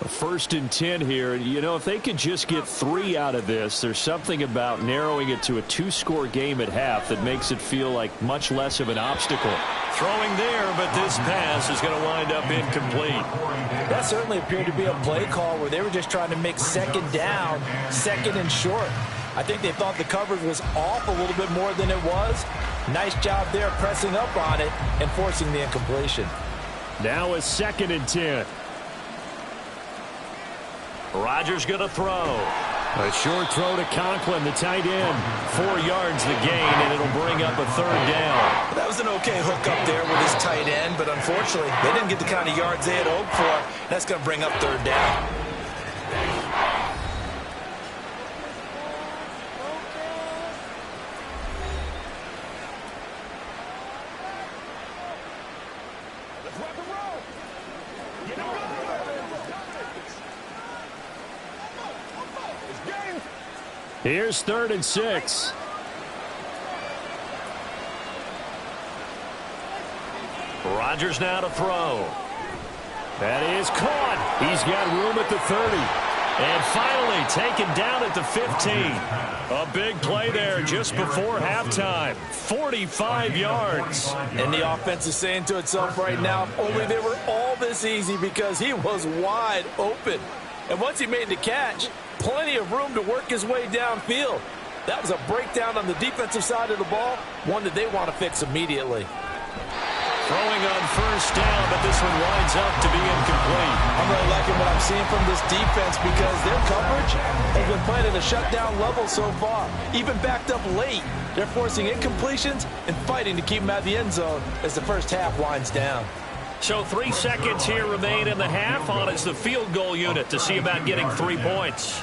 S5: First and 10 here. You know, if they could just get 3 out of this, there's something about narrowing it to a 2-score game at half that makes it feel like much less of an obstacle. Throwing there, but this pass is going to wind up incomplete.
S4: That certainly appeared to be a play call where they were just trying to make second down, second and short. I think they thought the coverage was off a little bit more than it was. Nice job there pressing up on it and forcing the incompletion.
S5: Now a second and 10. Rodgers going to throw. A short throw to Conklin, the tight end. 4 yards the gain, and it'll bring up a third down.
S4: That was an okay hook up there with his tight end, but unfortunately, they didn't get the kind of yards they had hoped for. That's going to bring up third down.
S5: Here's 3rd and 6. Rodgers now to throw. That is caught. He's got room at the 30. And finally taken down at the 15. A big play there just before halftime. 45 yards.
S4: And the offense is saying to itself right now, if only they were all this easy, because he was wide open. And once he made the catch, plenty of room to work his way downfield. That was a breakdown on the defensive side of the ball, one that they want to fix immediately.
S5: Throwing on first down, but this one winds up to be incomplete.
S4: I'm really liking what I'm seeing from this defense because their coverage has been playing at a shutdown level so far. Even backed up late, they're forcing incompletions and fighting to keep them at the end zone as the first half winds down.
S5: So 3 seconds here remain in the half. On is the field goal unit to see about getting 3 points.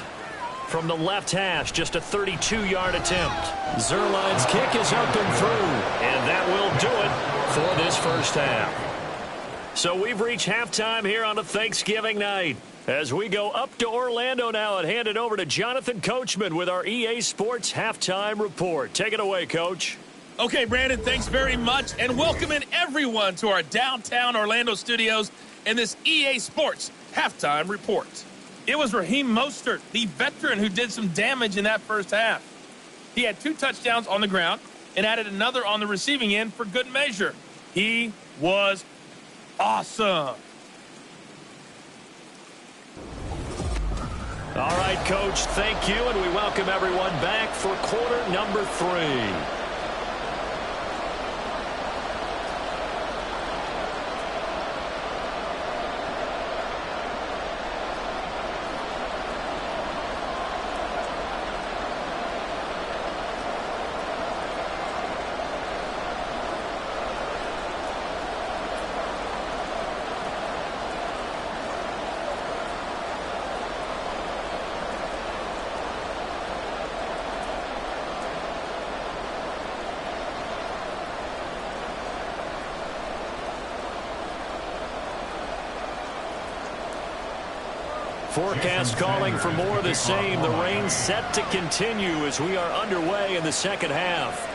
S5: From the left hash, just a 32-yard attempt. Zerline's kick is up and through. And that will do it for this first half. So we've reached halftime here on a Thanksgiving night. As we go up to Orlando now and hand it over to Jonathan Coachman with our EA Sports Halftime Report. Take it away, Coach.
S6: Okay, Brandon, thanks very much, and welcoming everyone to our downtown Orlando studios in this EA Sports Halftime Report. It was Raheem Mostert, the veteran, who did some damage in that first half. He had 2 touchdowns on the ground and added another on the receiving end for good measure. He was awesome.
S5: All right, Coach, thank you, and we welcome everyone back for quarter number 3. forecast calling for more of the same. The rain set to continue as we are underway in the second half.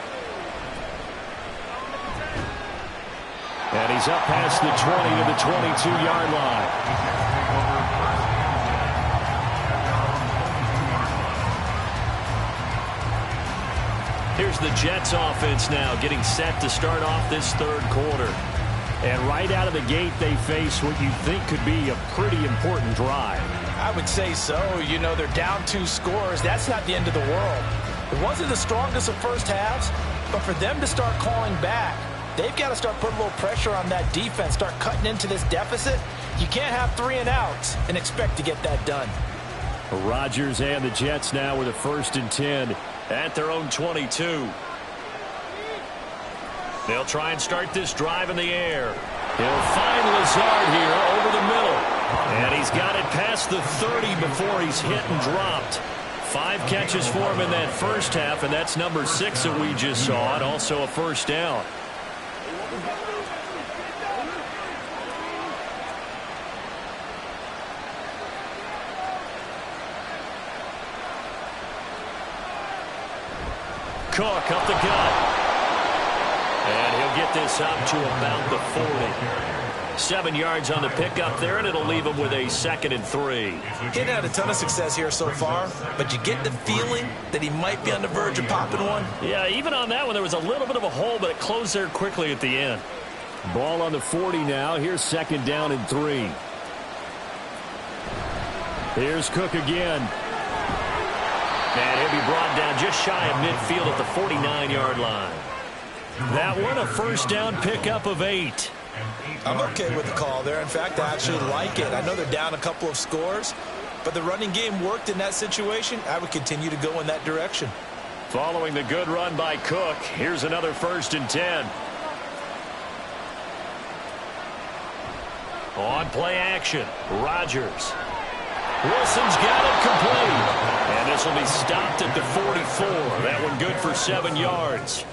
S5: And he's up past the 20 to the 22-yard line. Here's the Jets offense now getting set to start off this third quarter. And right out of the gate, they face what you think could be a pretty important drive.
S4: I would say so. You know, they're down 2 scores. That's not the end of the world. It wasn't the strongest of first halves, but for them to start calling back, they've got to start putting a little pressure on that defense, start cutting into this deficit. You can't have 3 and outs and expect to get that done.
S5: Rodgers and the Jets now with a 1st and 10 at their own 22. They'll try and start this drive in the air. He'll find Lazard here over the middle. And he's got it past the 30 before he's hit and dropped. 5 catches for him in that first half, and that's number 6 that we just saw, and also a first down. Cook up the gut. And he'll get this up to about the 40. 7 yards on the pickup there, and it'll leave him with a 2nd and 3.
S4: He hadn't had a ton of success here so far, but you get the feeling that he might be on the verge of popping one.
S5: Yeah, even on that one, there was a little bit of a hole, but it closed there quickly at the end. Ball on the 40 now. Here's 2nd down and 3. Here's Cook again. And he'll be brought down just shy of midfield at the 49-yard line. That one, a first down pickup of 8.
S4: I'm okay with the call there. In fact, I actually like it. I know they're down a couple of scores, but the running game worked in that situation. I would continue to go in that direction.
S5: Following the good run by Cook, here's another 1st and 10. On play action, Rodgers. Wilson's got it complete. And this will be stopped at the 44. That one good for 7 yards.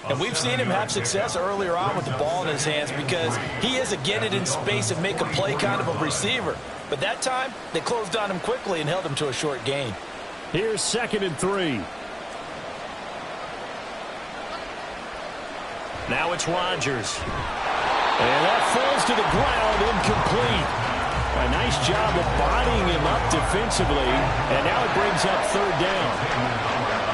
S4: And we've seen him have success earlier on with the ball in his hands because he is a get it in space and make a play kind of a receiver. But that time, they closed on him quickly and held him to a short gain.
S5: Here's 2nd and 3. Now it's Rodgers. And that falls to the ground, incomplete. A nice job of bodying him up defensively, and now it brings up 3rd down.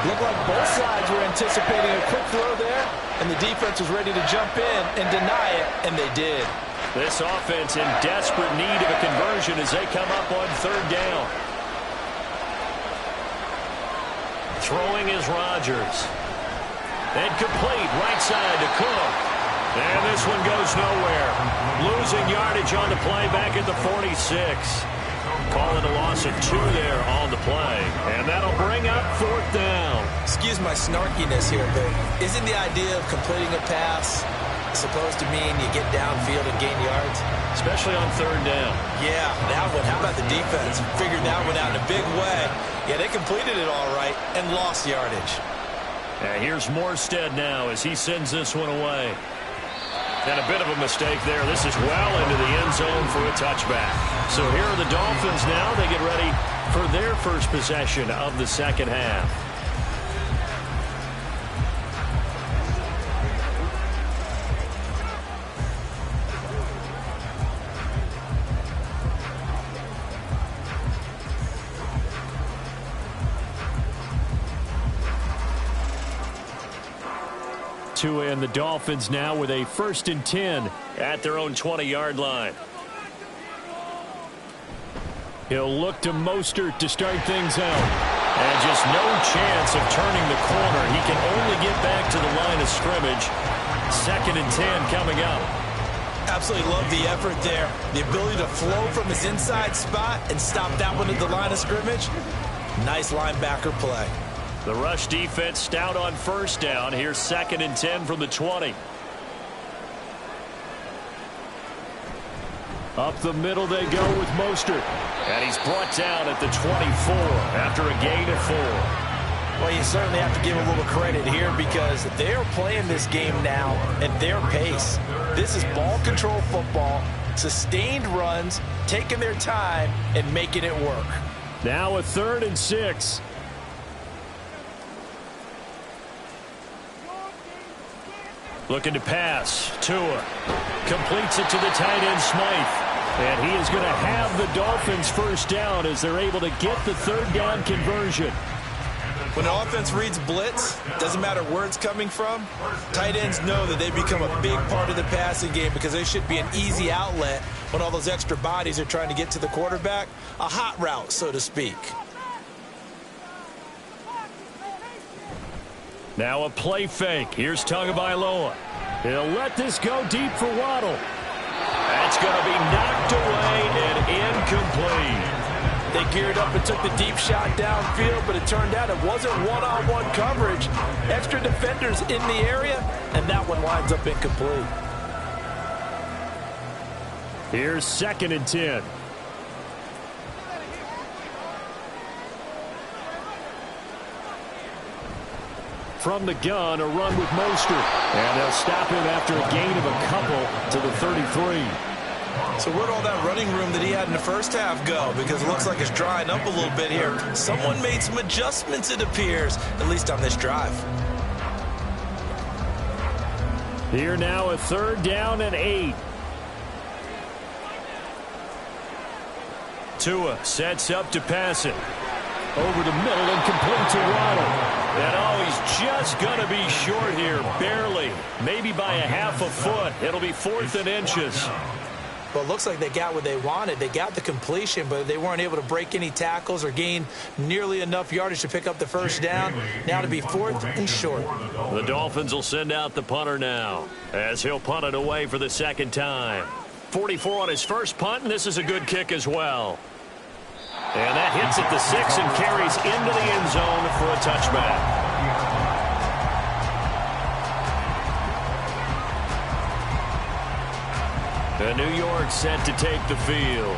S4: Looked like both sides were anticipating a quick throw there, and the defense was ready to jump in and deny it, and they did.
S5: This offense in desperate need of a conversion as they come up on 3rd down. Throwing is Rodgers. And complete right side to Cook. And this one goes nowhere. Losing yardage on the play back at the 46. Calling a loss of 2 there on the play. And that'll bring up 4th down.
S4: Excuse my snarkiness here, but isn't the idea of completing a pass supposed to mean you get downfield and gain yards?
S5: Especially on 3rd down.
S4: Yeah, that one. How about the defense? Figured that one out in a big way. Yeah, they completed it all right and lost yardage.
S5: And here's Morstead now as he sends this one away. And a bit of a mistake there. This is well into the end zone for a touchback. So here are the Dolphins now. They get ready for their first possession of the second half. And the Dolphins now with a 1st and 10 at their own 20-yard line. He'll look to Mostert to start things out. And just no chance of turning the corner. He can only get back to the line of scrimmage. 2nd and 10 coming up.
S4: Absolutely love the effort there. The ability to flow from his inside spot and stop that one at the line of scrimmage. Nice linebacker play.
S5: The rush defense stout on 1st down. Here's 2nd and 10 from the 20. Up the middle they go with Mostert. And he's brought down at the 24 after a gain of 4.
S4: Well, you certainly have to give a little credit here because they're playing this game now at their pace. This is ball control football. sustained runs, taking their time, and making it work.
S5: Now a 3rd and 6. Looking to pass. Tua completes it to the tight end, Smythe. And he is going to have the Dolphins first down as they're able to get the 3rd down conversion.
S4: When an offense reads blitz, doesn't matter where it's coming from, tight ends know that they become a big part of the passing game because they should be an easy outlet when all those extra bodies are trying to get to the quarterback. A hot route, so to speak.
S5: Now a play fake. Here's Tagovailoa. He'll let this go deep for Waddle. That's going to be knocked away and incomplete.
S4: They geared up and took the deep shot downfield, but it turned out it wasn't one-on-one coverage. Extra defenders in the area, and that one winds up incomplete.
S5: Here's 2nd and 10. From the gun, a run with Mostert. And they'll stop him after a gain of a couple to the 33.
S4: So where'd all that running room that he had in the first half go? Because it looks like it's drying up a little bit here. Someone made some adjustments, it appears, at least on this drive.
S5: Here now a 3rd down and 8. Tua sets up to pass it. Over the middle and complete to Waddle. And he's just going to be short here, barely. Maybe by a half a foot. It'll be 4th and inches.
S4: Well, it looks like they got what they wanted. They got the completion, but they weren't able to break any tackles or gain nearly enough yardage to pick up the first down. Now to be 4th and short.
S5: The Dolphins will send out the punter now as he'll punt it away for the 2nd time. 44 on his first punt, and this is a good kick as well. And that hits at the 6 and carries into the end zone for a touchback. The New York set to take the field.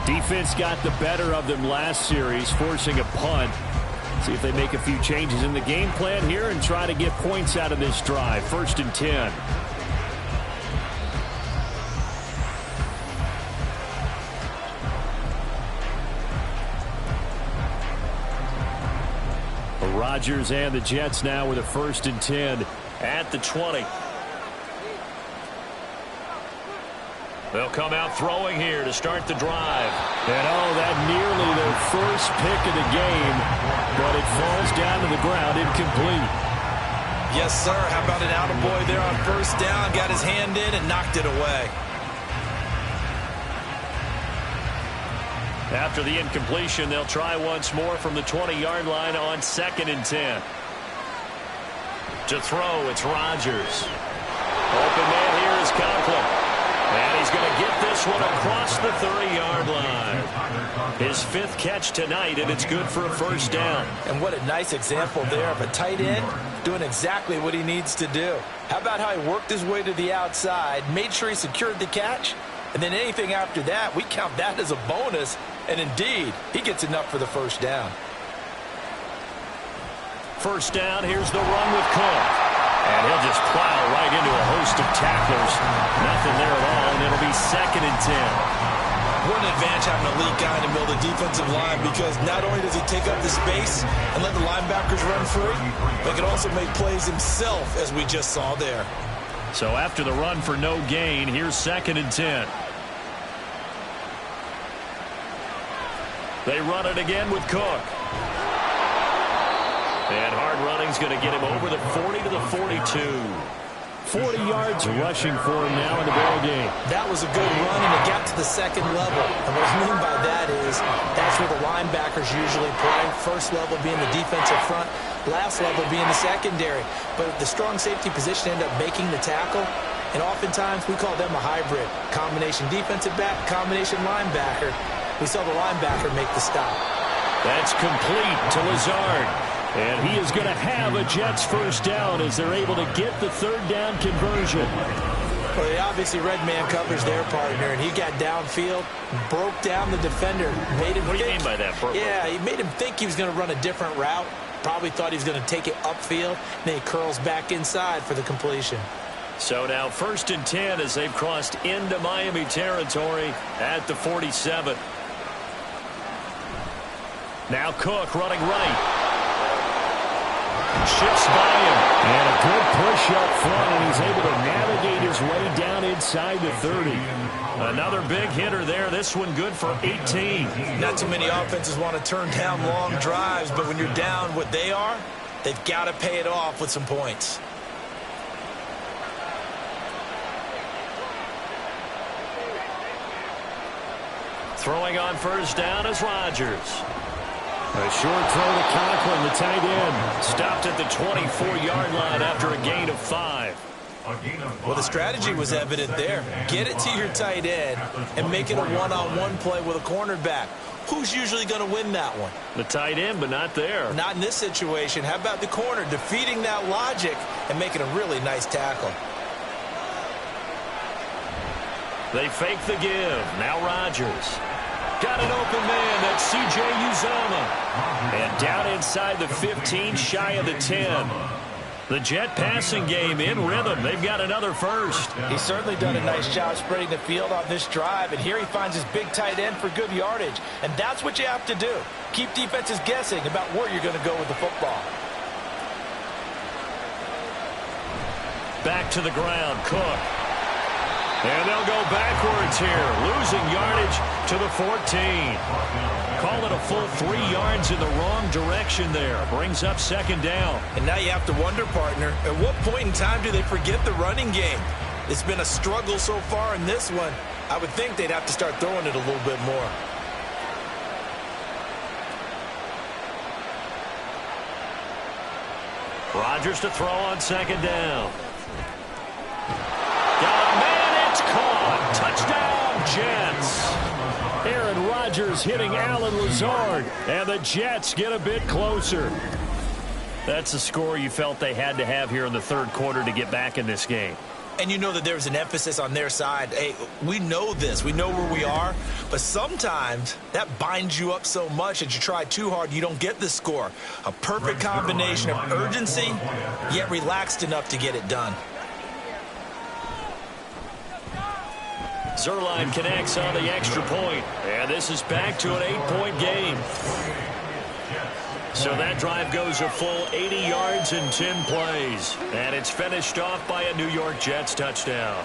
S5: Defense got the better of them last series, forcing a punt. See if they make a few changes in the game plan here and try to get points out of this drive. 1st and 10. Rodgers and the Jets now with a 1st and 10 at the 20. They'll come out throwing here to start the drive. And that nearly their first pick of the game, but it falls down to the ground incomplete.
S4: Yes, sir. How about an attaboy there on 1st down? Got his hand in and knocked it away.
S5: After the incompletion, they'll try once more from the 20-yard line on 2nd and 10. To throw, it's Rodgers. Open man here is Conklin. And he's going to get this one across the 30-yard line. His 5th catch tonight, and it's good for a 1st down.
S4: And what a nice example there of a tight end doing exactly what he needs to do. How about how he worked his way to the outside, made sure he secured the catch, and then anything after that, we count that as a bonus. And indeed, he gets enough for the 1st down.
S5: 1st down, here's the run with Cook. And he'll just plow right into a host of tacklers. Nothing there at all, and it'll be 2nd and 10.
S4: What an advantage having a elite guy in the middle of the defensive line, because not only does he take up the space and let the linebackers run free, but he can also make plays himself, as we just saw there.
S5: So after the run for no gain, here's 2nd and 10. They run it again with Cook. And hard running's going to get him over the 40 to the 42. 40 yards rushing for him now in the ball game.
S4: That was a good run, and it got to the 2nd level. And what I mean by that is that's where the linebackers usually play. 1st level being the defensive front, last level being the secondary. But the strong safety position ended up making the tackle. And oftentimes we call them a hybrid. Combination defensive back, combination linebacker. We saw the linebacker make the stop.
S5: That's complete to Lazard. And he is going to have a Jets 1st down as they're able to get the 3rd down conversion.
S4: Well, he obviously read man coverage their partner, and he got downfield, broke down the defender, made him
S5: What do you mean by that?
S4: Yeah, he made him think he was going to run a different route. Probably thought he was going to take it upfield. Then he curls back inside for the completion.
S5: So now 1st and 10 as they've crossed into Miami territory at the 47. Now Cook running right. Shifts by him.
S2: And a good push up front, and he's able to navigate his way down inside the 30.
S5: Another big hitter there. This one good for 18.
S4: Not too many offenses want to turn down long drives, but when you're down what they are, they've got to pay it off with some points.
S5: Throwing on 1st down is Rodgers.
S2: A short throw to Conklin, the tight end.
S5: Stopped at the 24-yard line after a gain of 5.
S4: Well, the strategy was evident there. Get it to your tight end and make it a one-on-one play with a cornerback. Who's usually going to win that one?
S5: The tight end, but not there.
S4: Not in this situation. How about the corner defeating that logic and making a really nice tackle?
S5: They fake the give. Now Rodgers. Got an open man. That's C.J. Uzomah. And down inside the 15, shy of the 10. The Jet passing game in rhythm. They've got another first.
S4: He's certainly done a nice job spreading the field on this drive. And here he finds his big tight end for good yardage. And that's what you have to do. Keep defenses guessing about where you're going to go with the football.
S5: Back to the ground. Cook. And they'll go backwards here, losing yardage to the 14. Call it a full 3 yards in the wrong direction there. Brings up 2nd down.
S4: And now you have to wonder, partner, at what point in time do they forget the running game? It's been a struggle so far in this one. I would think they'd have to start throwing it a little bit more.
S5: Rodgers to throw on 2nd down. Got a man, it's caught. Touchdown, Jets.
S2: Aaron Rodgers hitting Alan Lazard, and the Jets get a bit closer.
S5: That's the score you felt they had to have here in the 3rd quarter to get back in this game.
S4: And you know that there's an emphasis on their side. Hey, we know this. We know where we are. But sometimes that binds you up so much that you try too hard, you don't get the score. A perfect combination of urgency, yet relaxed enough to get it done.
S5: Zerline connects on the extra point. And this is back to an 8-point game. So that drive goes a full 80 yards in 10 plays. And it's finished off by a New York Jets touchdown.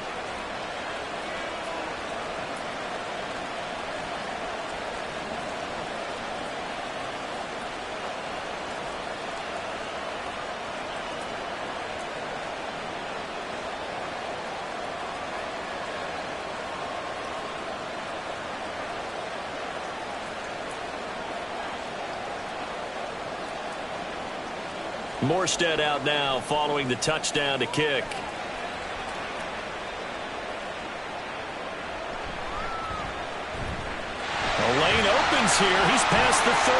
S5: Morstead out now following the touchdown to kick. The lane opens here. He's past the 30.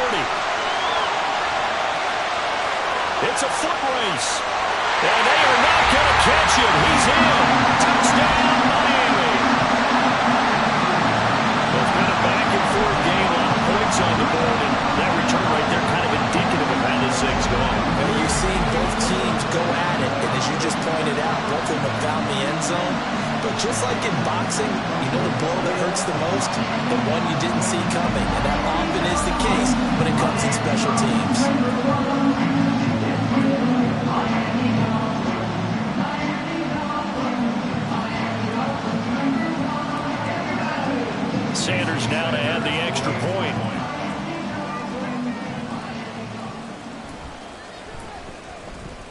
S5: It's a foot race. And they are not going to catch it. He's in. Touchdown, Miami. It's been a back-and-forth game. A lot of points on the board. And that return right there kind of indicative of how this thing's going.
S4: You've seen both teams go at it, and as you just pointed out, both of them have found the end zone. But just like in boxing, you know the blow that hurts the most? The one you didn't see coming, and that often is the case when it comes in special teams.
S5: Sanders now to add the extra point.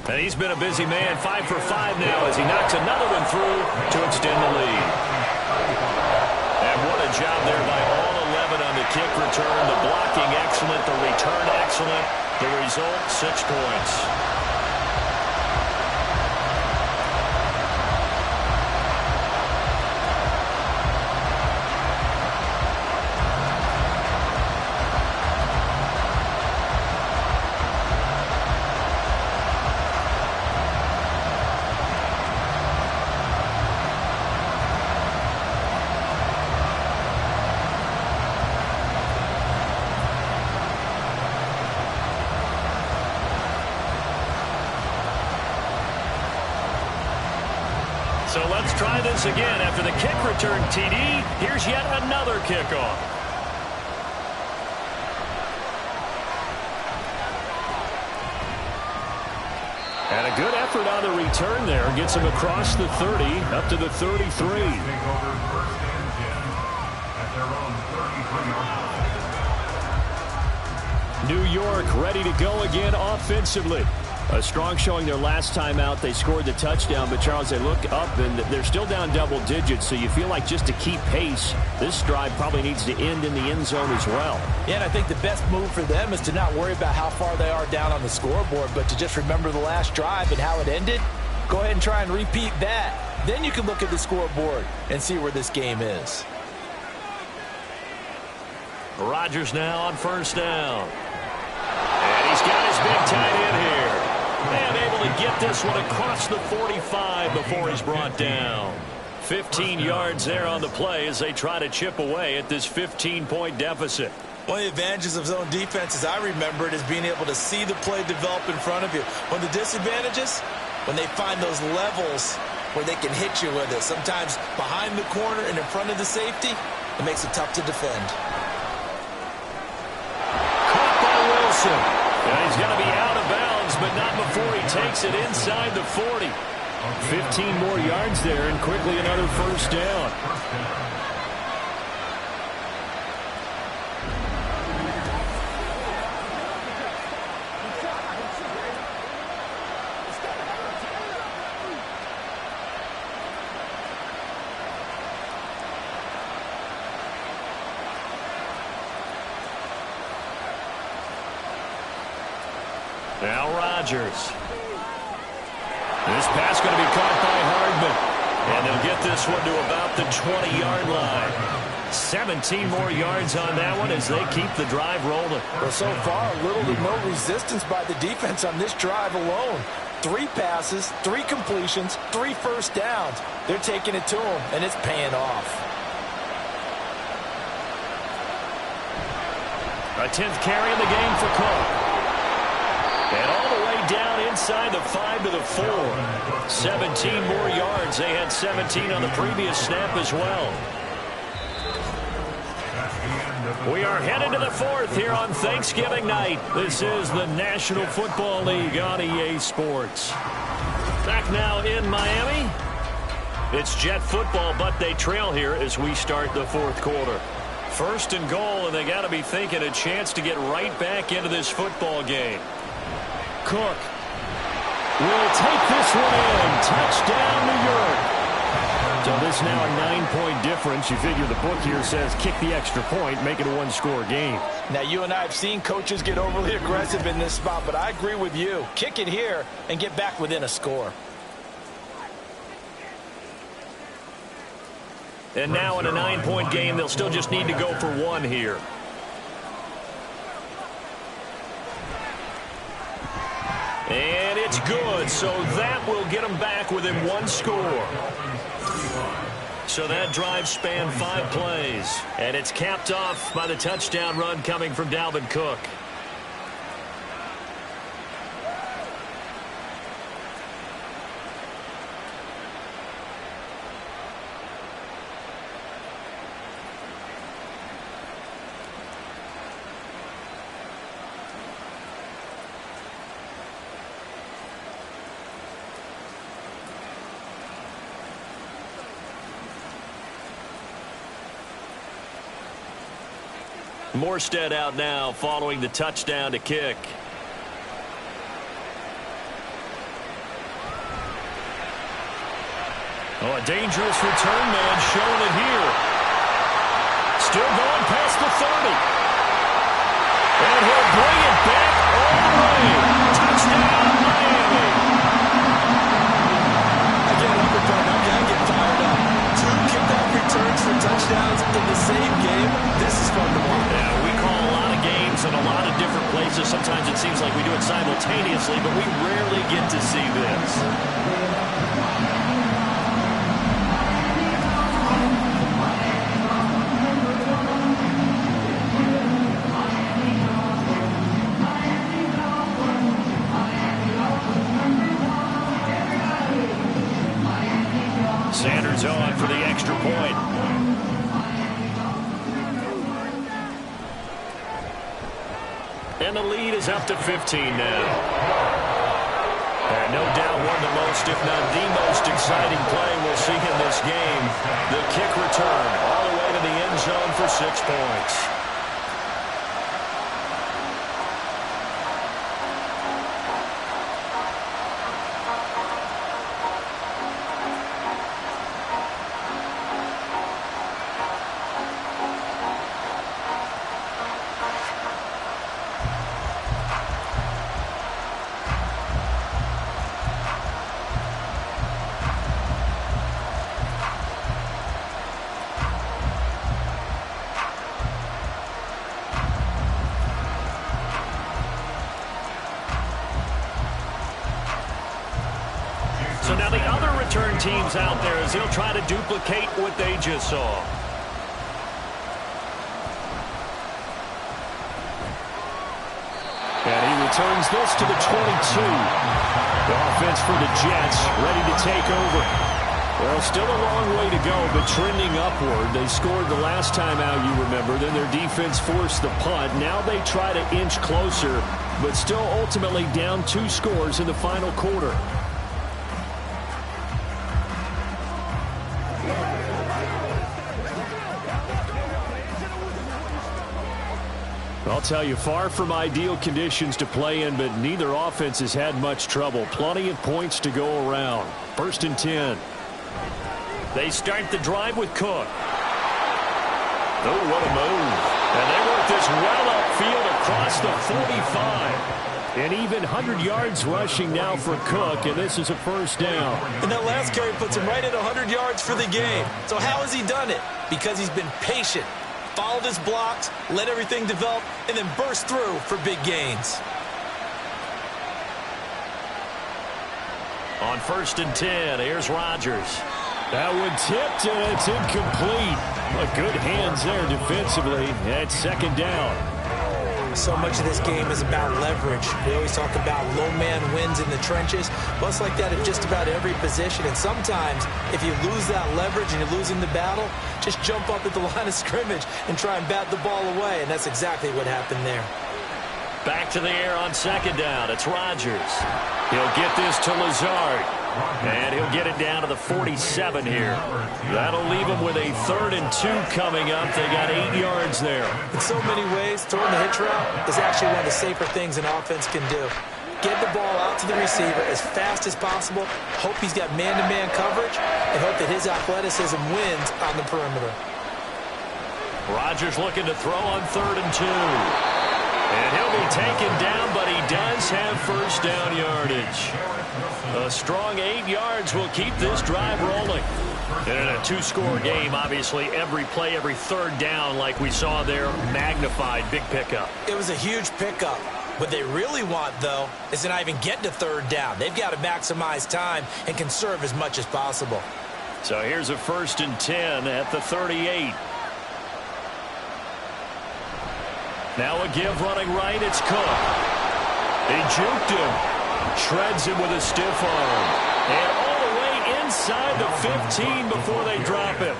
S5: And he's been a busy man, 5 for 5 now as he knocks another one through to extend the lead. And what a job there by all 11 on the kick return. The blocking excellent, the return excellent. The result, 6 points. So let's try this again. After the kick return TD, here's yet another kickoff. And a good effort on the return there. Gets him across the 30, up to the 33. New York ready to go again offensively. A strong showing their last time out. They scored the touchdown, but Charles, they look up and they're still down double digits, so you feel like just to keep pace, this drive probably needs to end in the end zone as well.
S4: Yeah, and I think the best move for them is to not worry about how far they are down on the scoreboard, but to just remember the last drive and how it ended. Go ahead and try and repeat that. Then you can look at the scoreboard and see where this game is.
S5: Rodgers now on first down. And he's got his big tight end here. And able to get this one across the 45 before he's brought down. 15 yards there on the play as they try to chip away at this 15-point deficit.
S4: One of the advantages of zone defense, as I remember it, is being able to see the play develop in front of you. One of the disadvantages, when they find those levels where they can hit you with it. Sometimes behind the corner and in front of the safety, it makes it tough to defend.
S5: Caught by Wilson. And he's going to be out of bounds, but not before he takes it inside the 40. 15 more yards there, and quickly another first down. Now Rodgers. This pass going to be caught by Hardman. And they'll get this one to about the 20-yard line. 17 more yards on that one as they keep the drive rolling.
S4: Well, so far, little to no resistance by the defense on this drive alone. 3 passes, 3 completions, 3 first downs. They're taking it to them, and it's paying off.
S5: A 10th carry in the game for Cook. And all the way down inside the 5 to the 4. 17 more yards. They had 17 on the previous snap as well. We are headed to the 4th here on Thanksgiving night. This is the National Football League on EA Sports. Back now in Miami. It's Jet football, but they trail here as we start the 4th quarter. 1st and goal, and they got to be thinking a chance to get right back into this football game. Cook will take this one in. Touchdown, New York. So this now a 9-point difference. You figure the book here says kick the extra point, make it a 1-score game.
S4: Now, you and I have seen coaches get overly aggressive in this spot, but I agree with you. Kick it here and get back within a score.
S5: And now in a 9-point game, they'll still just need to go for 1 here. And it's good, so that will get them back within 1 score. So that drive spanned 5 plays. And it's capped off by the touchdown run coming from Dalvin Cook. Morstead out now following the touchdown to kick. Oh, a dangerous return man showing it here. Still going past the 30. And he'll bring it back all the way. Touchdown, Miami.
S4: Again, I get fired up. 2 kickoff returns for touchdowns in the same game. This is fun to watch.
S5: Yeah, we call a lot of games in a lot of different places. Sometimes it seems like we do it simultaneously, but we rarely get to see this. Sanders on for the extra point. And the lead is up to 15 now. And no doubt one of the most, if not the most exciting play we'll see in this game. The kick return all the way to the end zone for 6 points. So now the other return teams out there as they'll try to duplicate what they just saw. And he returns this to the 22. The offense for the Jets ready to take over. Well, still a long way to go, but trending upward. They scored the last time out, you remember. Then their defense forced the punt. Now they try to inch closer, but still ultimately down 2 scores in the final quarter. I'll tell you, far from ideal conditions to play in, but neither offense has had much trouble. Plenty of points to go around. 1st and 10. They start the drive with Cook. Oh, what a move. And they work this well upfield across the 45. And even 100 yards rushing now for Cook, and this is a 1st down.
S4: And that last carry puts him right at 100 yards for the game. So how has he done it? Because he's been patient. Followed his blocks, let everything develop, and then burst through for big gains.
S5: On 1st and 10, here's Rodgers. That one tipped, and it's incomplete. But good hands there defensively. And 2nd down.
S4: So much of this game is about leverage. We always talk about low man wins in the trenches. Well, it's like that at just about every position. And sometimes, if you lose that leverage and you're losing the battle, just jump up at the line of scrimmage and try and bat the ball away. And that's exactly what happened there.
S5: Back to the air on 2nd down. It's Rodgers. He'll get this to Lazard. And he'll get it down to the 47 here. That'll leave him with a 3rd and 2 coming up. They got 8 yards there.
S4: In so many ways, throwing the hitch route is actually one of the safer things an offense can do. Get the ball out to the receiver as fast as possible. Hope he's got man-to-man coverage. And hope that his athleticism wins on the perimeter.
S5: Rodgers looking to throw on 3rd and 2. And he'll be taken down, but he does have 1st down yardage. A strong 8 yards will keep this drive rolling. And in a 2-score game, obviously, every play, every 3rd down, like we saw there, magnified. Big pickup.
S4: It was a huge pickup. What they really want, though, is to not even get to 3rd down. They've got to maximize time and conserve as much as possible.
S5: So here's a 1st and 10 at the 38. Now a give running right, it's Cook. He juked him. Shreds him with a stiff arm. And all the way inside the 15 before they drop him.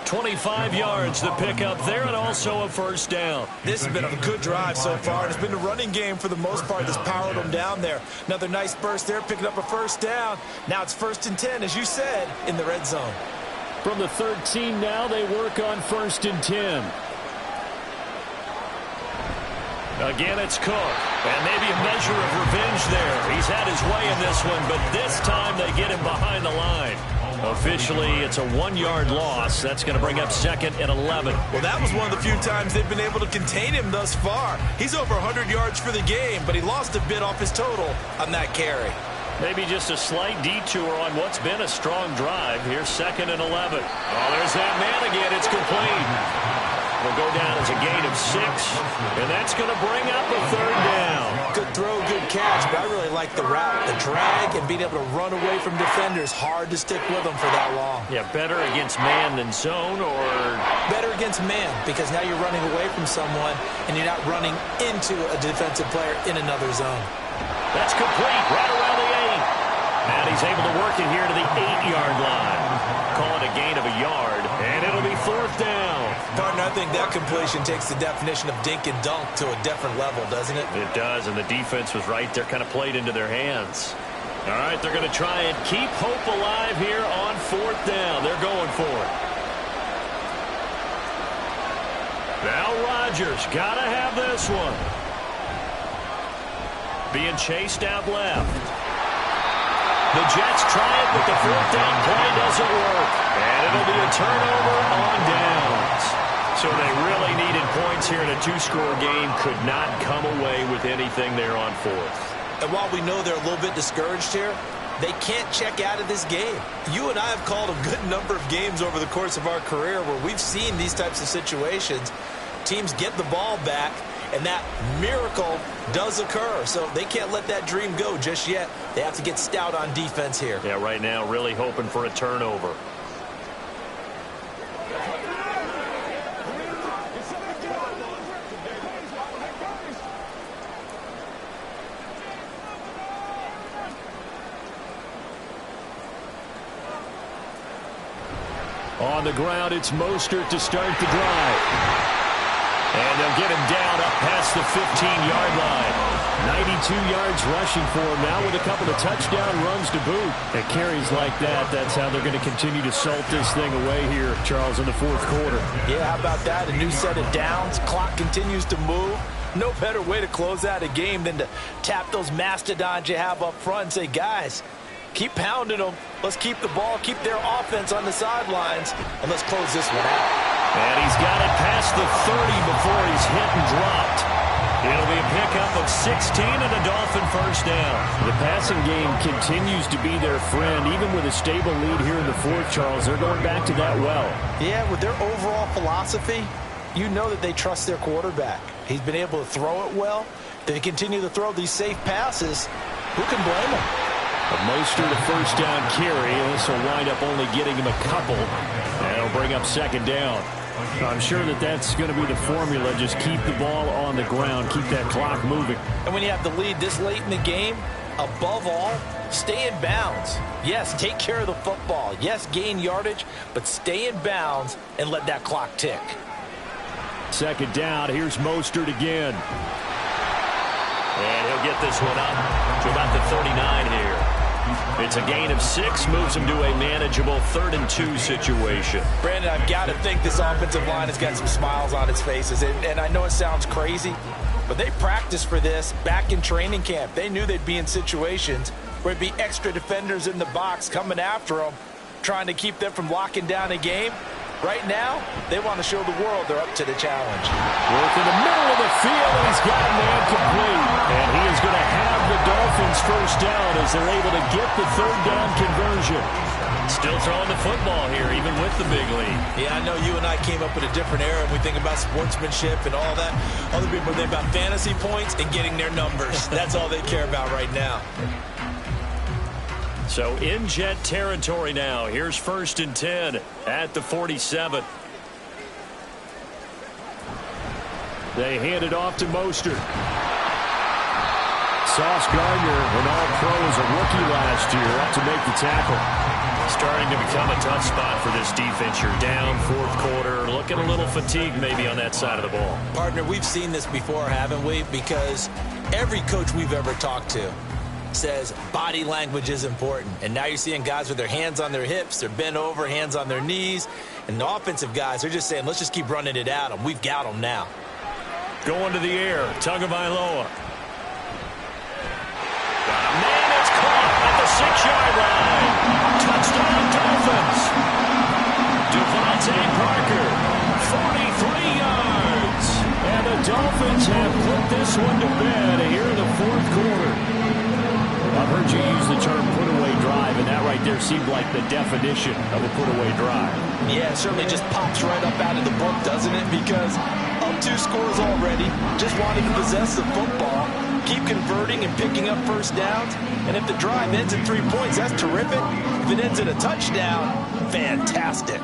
S5: 25 yards the pickup there, and also a 1st down.
S4: This has been a good drive so far. It's been a running game for the most part that's powered them down there. Another nice burst there, picking up a 1st down. Now it's 1st and 10, as you said, in the red zone.
S5: From the 13 now, they work on 1st and 10. Again, it's Cook. And maybe a measure of revenge there. He's had his way in this one, but this time they get him behind the line. Officially, it's a 1-yard loss. That's going to bring up 2nd and 11.
S4: Well, that was one of the few times they've been able to contain him thus far. He's over 100 yards for the game, but he lost a bit off his total on that carry.
S5: Maybe just a slight detour on what's been a strong drive. Here's 2nd and 11. Oh, there's that man again. It's complete. Will go down as a gain of 6, and that's going to bring up a 3rd down.
S4: Good throw, good catch, but I really like the route. The drag and being able to run away from defenders. Hard to stick with them for that long.
S5: Yeah, better against man than zone, or?
S4: Better against man, because now you're running away from someone, and you're not running into a defensive player in another zone.
S5: That's complete, right around the 8. And he's able to work it here to the 8-yard line. Call 4th down.
S4: Partner, I think that completion takes the definition of dink and dunk to a different level, doesn't it?
S5: It does, and the defense was right there, kind of played into their hands. All right, they're going to try and keep hope alive here on 4th down. They're going for it. Now Rodgers got to have this one. Being chased out left. The Jets try it, but the 4th down play doesn't work. And it'll be a turnover on downs. So they really needed points here in a 2-score game. Could not come away with anything there on 4th.
S4: And while we know they're a little bit discouraged here, they can't check out of this game. You and I have called a good number of games over the course of our career where we've seen these types of situations. Teams get the ball back, and that miracle does occur. So they can't let that dream go just yet. They have to get stout on defense here.
S5: Yeah, right now really hoping for a turnover. On the ground, it's Mostert to start the drive. And they'll get him down up past the 15-yard line. 92 yards rushing for him now with a couple of touchdown runs to boot. At carries like that, that's how they're going to continue to salt this thing away here, Charles, in the 4th quarter.
S4: Yeah, how about that? A new set of downs. Clock continues to move. No better way to close out a game than to tap those mastodons you have up front and say, guys, keep pounding them. Let's keep the ball, keep their offense on the sidelines, and let's close this one out.
S5: And he's got it past the 30 before he's hit and dropped. It'll be a pickup of 16 and a Dolphin 1st down. The passing game continues to be their friend. Even with a stable lead here in the 4th, Charles, they're going back to that well.
S4: Yeah, with their overall philosophy, you know that they trust their quarterback. He's been able to throw it well. They continue to throw these safe passes. Who can blame them?
S5: Mostert a 1st down carry. This will wind up only getting him a couple. And it'll bring up 2nd down. I'm sure that that's going to be the formula. Just keep the ball on the ground. Keep that clock moving.
S4: And when you have the lead this late in the game, above all, stay in bounds. Yes, take care of the football. Yes, gain yardage, but stay in bounds and let that clock tick.
S5: 2nd down. Here's Mostert again. And he'll get this one up to about the 39 here. It's a gain of 6, moves him to a manageable 3rd and 2 situation.
S4: Brandon, I've got to think this offensive line has got some smiles on its faces. And I know it sounds crazy, but they practiced for this back in training camp. They knew they'd be in situations where it'd be extra defenders in the box coming after them, trying to keep them from locking down a game. Right now, they want to show the world they're up to the challenge.
S5: Work in the middle of the field, and he's got a man complete. And he is going to have the Dolphins 1st down as they're able to get the 3rd down conversion. Still throwing the football here, even with the big lead.
S4: Yeah, I know you and I came up in a different era, and we think about sportsmanship and all that. Other people think about fantasy points and getting their numbers. That's all they care about right now.
S5: So in Jet territory now. Here's 1st and 10 at the 47. They hand it off to Mostert. Sauce Gardner, an all-pro as a rookie last year, out to make the tackle. Starting to become a tough spot for this defense. You're down 4th quarter, looking a little fatigued maybe on that side of the ball.
S4: Partner, we've seen this before, haven't we? Because every coach we've ever talked to says body language is important. And now you're seeing guys with their hands on their hips, they're bent over, hands on their knees. And the offensive guys, they're just saying, let's just keep running it at them. We've got them now.
S5: Going to the air, Tagovailoa. Got a man that's caught at the 6-yard line. Touchdown Dolphins. Devontae Parker, 43 yards. And the Dolphins have put this one to bed here in the 4th quarter. I've heard you use the term put-away drive, and that right there seemed like the definition of a put-away drive.
S4: Yeah, it certainly just pops right up out of the book, doesn't it? Because up 2 scores already, just wanted to possess the football, keep converting and picking up 1st downs, and if the drive ends in 3 points, that's terrific. If it ends in a touchdown, fantastic.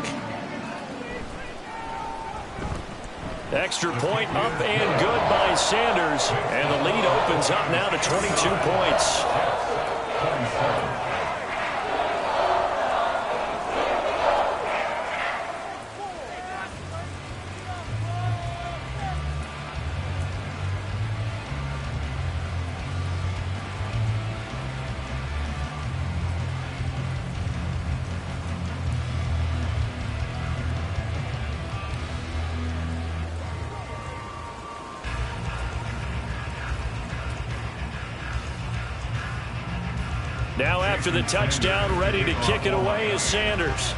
S5: Extra point up and good by Sanders, and the lead opens up now to 22 points. after the touchdown. Ready to kick it away is Sanders.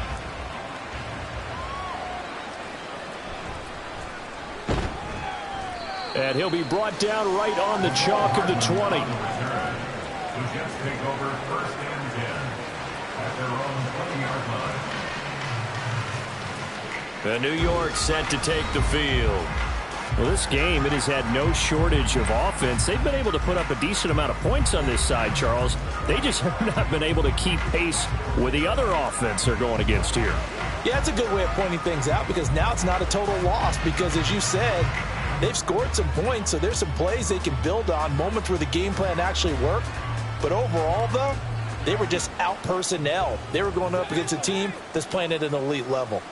S5: And he'll be brought down right on the chalk of the 20.
S7: The Jets take over 1st and 10 at their own 20-yard line.
S5: The New York set to take the field. Well, this game, it has had no shortage of offense. They've been able to put up a decent amount of points on this side, Charles. They just have not been able to keep pace with the other offense they're going against here.
S4: Yeah, that's a good way of pointing things out because now it's not a total loss because, as you said, they've scored some points, so there's some plays they can build on, moments where the game plan actually worked. But overall, though, they were just out-personnel. They were going up against a team that's playing at an elite level.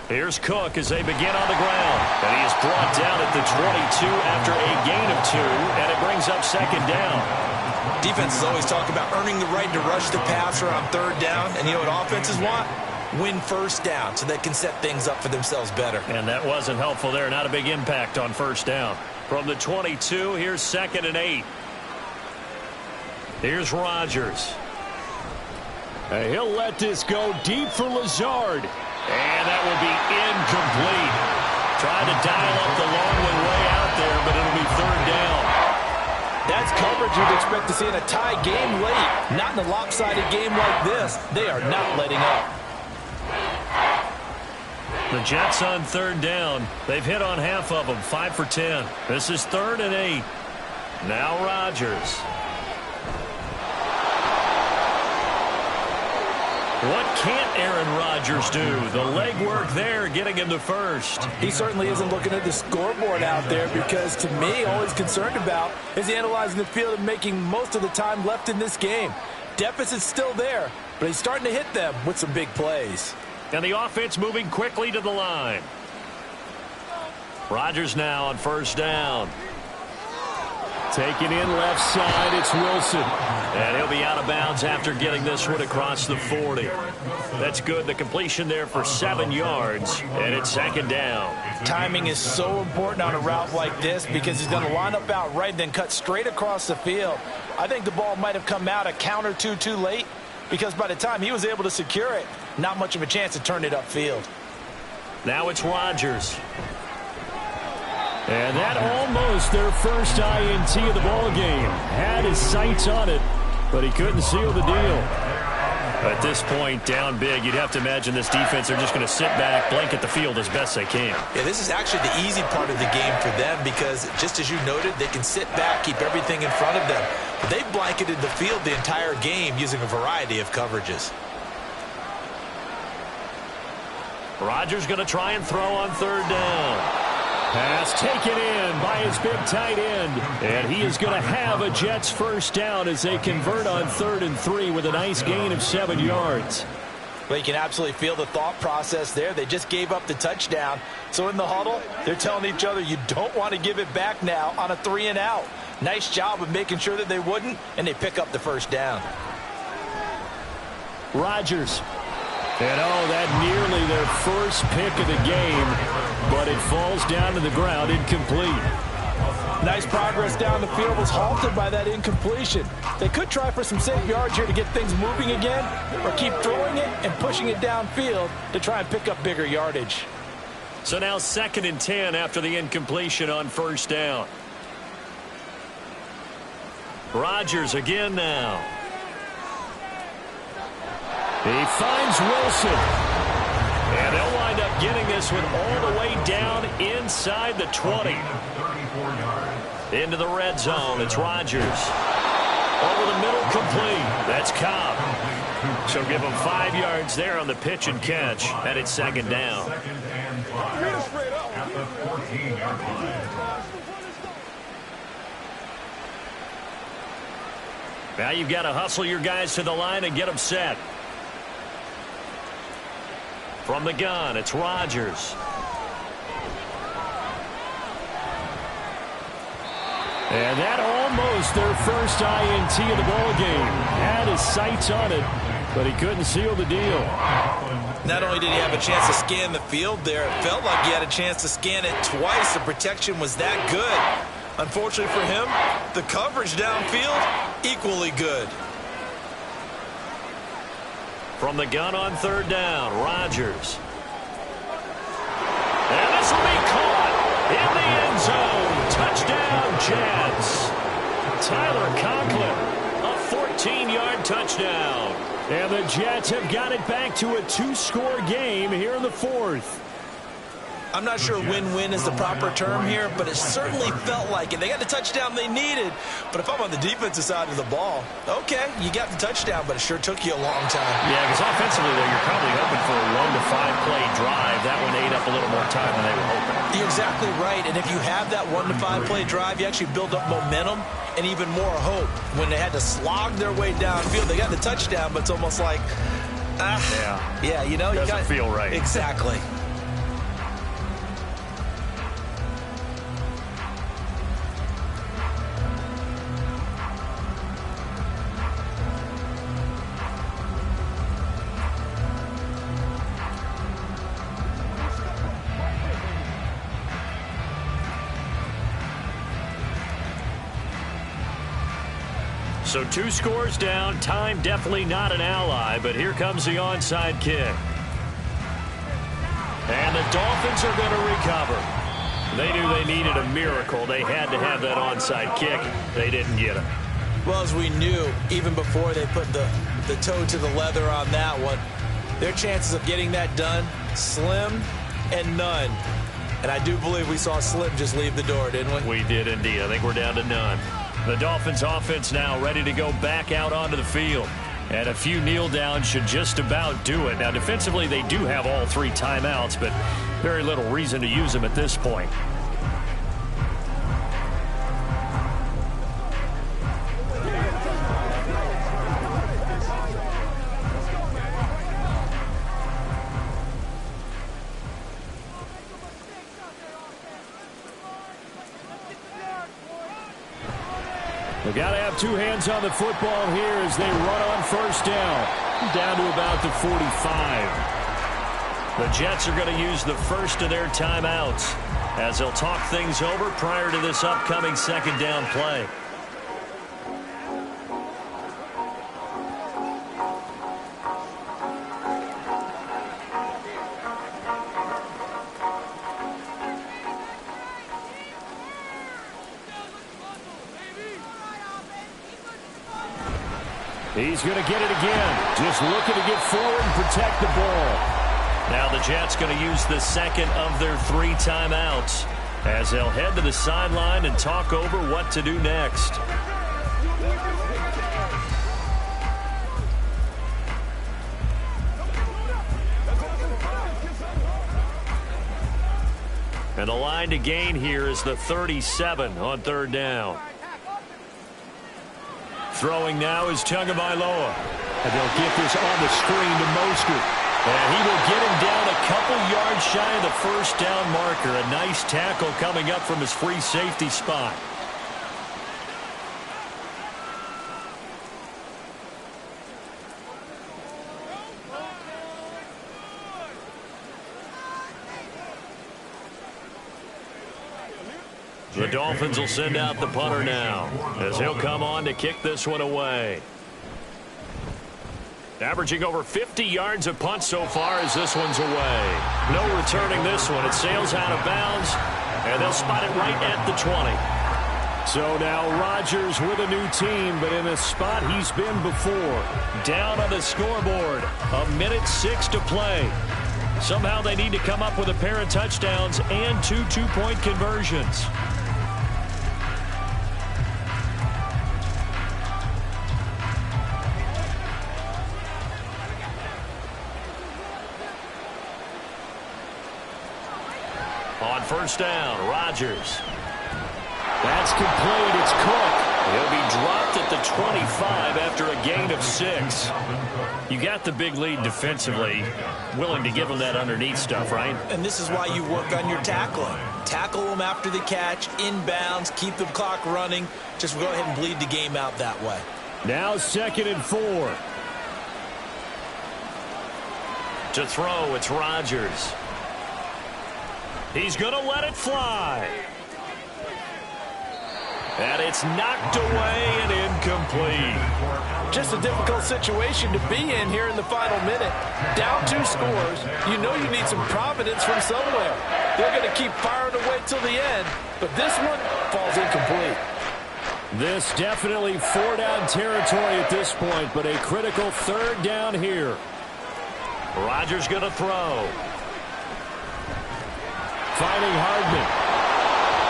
S5: Here's Cook as they begin on the ground. And he is brought down at the 22 after a gain of 2, and it brings up 2nd down.
S4: Defenses always talk about earning the right to rush the passer on 3rd down, and you know what offenses want? Win 1st down so they can set things up for themselves better.
S5: And that wasn't helpful there. Not a big impact on 1st down. From the 22, here's 2nd and 8. Here's Rodgers. And he'll let this go deep for Lazard. And that will be incomplete. Trying to dial up the long one way out there, but it'll be 3rd down.
S4: That's coverage you'd expect to see in a tie game late. Not in a lopsided game like this. They are not letting up.
S5: The Jets on 3rd down. They've hit on half of them, 5 for 10. This is 3rd and 8. Now Rodgers. What can't Aaron Rodgers do? The legwork there getting him the first.
S4: He certainly isn't looking at the scoreboard out there because, to me, all he's concerned about is analyzing the field and making most of the time left in this game. Deficit's still there, but he's starting to hit them with some big plays.
S5: And the offense moving quickly to the line. Rodgers now on 1st down. Taking in left side, it's Wilson. And he'll be out of bounds after getting this one across the 40. That's good. The completion there for 7 yards, and it's 2nd down.
S4: Timing is so important on a route like this because he's going to line up out right and then cut straight across the field. I think the ball might have come out a count or two too late because by the time he was able to secure it, not much of a chance to turn it upfield.
S5: Now it's Rodgers. And that almost their first INT of the ball game. Had his sights on it, but he couldn't seal the deal. At this point, down big, you'd have to imagine this defense, they're just going to sit back, blanket the field as best they can.
S4: Yeah, this is actually the easy part of the game for them because, just as you noted, they can sit back, keep everything in front of them. But they've blanketed the field the entire game using a variety of coverages.
S5: Rodgers going to try and throw on 3rd down. Pass taken in by his big tight end. And he is going to have a Jets 1st down as they convert on 3rd and 3 with a nice gain of 7 yards.
S4: Well, you can absolutely feel the thought process there. They just gave up the touchdown. So in the huddle, they're telling each other you don't want to give it back now on a 3 and out. Nice job of making sure that they wouldn't, and they pick up the 1st down.
S5: Rodgers. And that nearly their first pick of the game, but it falls down to the ground incomplete.
S4: Nice progress down the field was halted by that incompletion. They could try for some safe yards here to get things moving again, or keep throwing it and pushing it downfield to try and pick up bigger yardage.
S5: So now 2nd and 10 after the incompletion on 1st down. Rodgers again now. He finds Wilson. And they'll wind up getting this one all the way down inside the 20. Into the red zone. It's Rodgers. Over the middle, complete. That's Cobb. So give him 5 yards there on the pitch and catch. And it's 2nd down. Now you've got to hustle your guys to the line and get them set. From the gun, it's Rodgers. And that almost their first INT of the ball game. Had his sights on it, but he couldn't seal the deal.
S4: Not only did he have a chance to scan the field there, it felt like he had a chance to scan it twice. The protection was that good. Unfortunately for him, the coverage downfield, equally good.
S5: From the gun on third down, Rodgers. And this will be caught in the end zone. Touchdown, Jets. Tyler Conklin, a 14-yard touchdown. And the Jets have got it back to a 2-score game here in the fourth.
S4: I'm not sure win-win is the proper term here, but it certainly felt like it. They got the touchdown they needed, but if I'm on the defensive side of the ball, okay, you got the touchdown, but it sure took you a long time.
S5: Yeah, because offensively, though, you're probably hoping for a 1 to 5 play drive. That one ate up a little more time than they were hoping.
S4: You're exactly right, and if you have that 1 to 5 play drive, you actually build up momentum and even more hope. When they had to slog their way downfield, they got the touchdown, but it's almost like, yeah, you know,
S5: doesn't feel right.
S4: Exactly.
S5: So 2 scores down, time definitely not an ally, but here comes the onside kick. And the Dolphins are going to recover. They knew they needed a miracle. They had to have that onside kick. They didn't get it.
S4: Well, as we knew, even before they put the toe to the leather on that one, their chances of getting that done, slim and none. And I do believe we saw Slim just leave the door, didn't we?
S5: We did indeed. I think we're down to none. The Dolphins offense now ready to go back out onto the field. And a few kneel downs should just about do it. Now, defensively, they do have all 3 timeouts, but very little reason to use them at this point. They've got to have 2 hands on the football here as they run on first down to about the 45. The Jets are going to use the first of their timeouts as they'll talk things over prior to this upcoming second down play. He's going to get it again. Just looking to get forward and protect the ball. Now the Jets going to use the second of their 3 timeouts as they'll head to the sideline and talk over what to do next. And the line to gain here is the 37 on third down. Throwing now is Tagovailoa. And they'll get this on the screen to Mostert. And he will get him down a couple yards shy of the first down marker. A nice tackle coming up from his free safety spot. The Dolphins will send out the punter now as he'll come on to kick this one away. Averaging over 50 yards a punt so far as this one's away. No returning this one. It sails out of bounds, and they'll spot it right at the 20. So now Rodgers with a new team, but in a spot he's been before. Down on the scoreboard. 1:06 to play. Somehow they need to come up with a pair of touchdowns and 2 two-point conversions. On first down, Rodgers. That's complete. It's Cook. He'll be dropped at the 25 after a gain of 6. You got the big lead defensively. Willing to give him that underneath stuff, right?
S4: And this is why you work on your tackling. Tackle them after the catch, inbounds, keep the clock running. Just go ahead and bleed the game out that way.
S5: Now 2nd and 4. To throw, it's Rodgers. He's going to let it fly. And it's knocked away and incomplete.
S3: Just a difficult situation to be in here in the final minute. Down 2 scores, you know you need some providence from somewhere. They're going to keep firing away till the end, but this one falls incomplete.
S5: This definitely 4-down territory at this point, but a critical 3rd down here. Rodgers going to throw. Finding Hardman.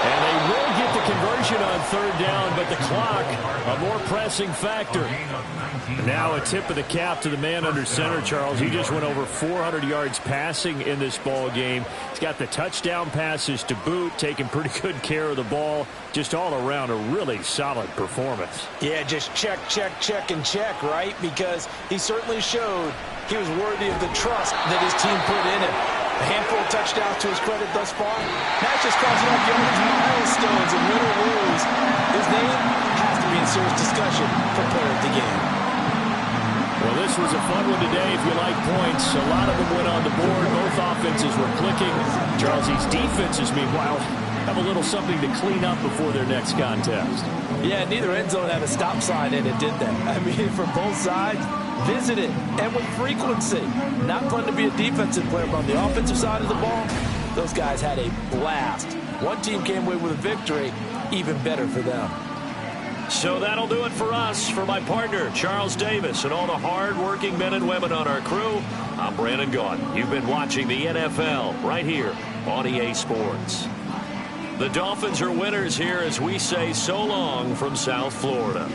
S5: And they will get the conversion on 3rd down, but the clock, a more pressing factor. Now a tip of the cap to the man under center, Charles. He just went over 400 yards passing in this ball game. He's got the touchdown passes to boot, taking pretty good care of the ball. Just all around a really solid performance.
S4: Yeah, just check, and check, right? Because he certainly showed he was worthy of the trust that his team put in him. A handful of touchdowns to his credit thus far. Not just crossing off yardage milestones and win or lose. His name has to be in serious discussion for player of the game.
S5: Well, this was a fun one today if you like points. A lot of them went on the board. Both offenses were clicking. Charles, these defenses, meanwhile, have a little something to clean up before their next contest.
S3: Yeah, neither end zone had a stop sign in it, did they? I mean, for both sides, visited and with frequency. Not fun to be a defensive player, but on the offensive side of the ball, those guys had a blast. One team came away with a victory, even better for them.
S5: So that'll do it for us. For my partner, Charles Davis, and all the hard-working men and women on our crew, I'm Brandon Gaudin. You've been watching the NFL right here on EA Sports. The Dolphins are winners here as we say so long from South Florida.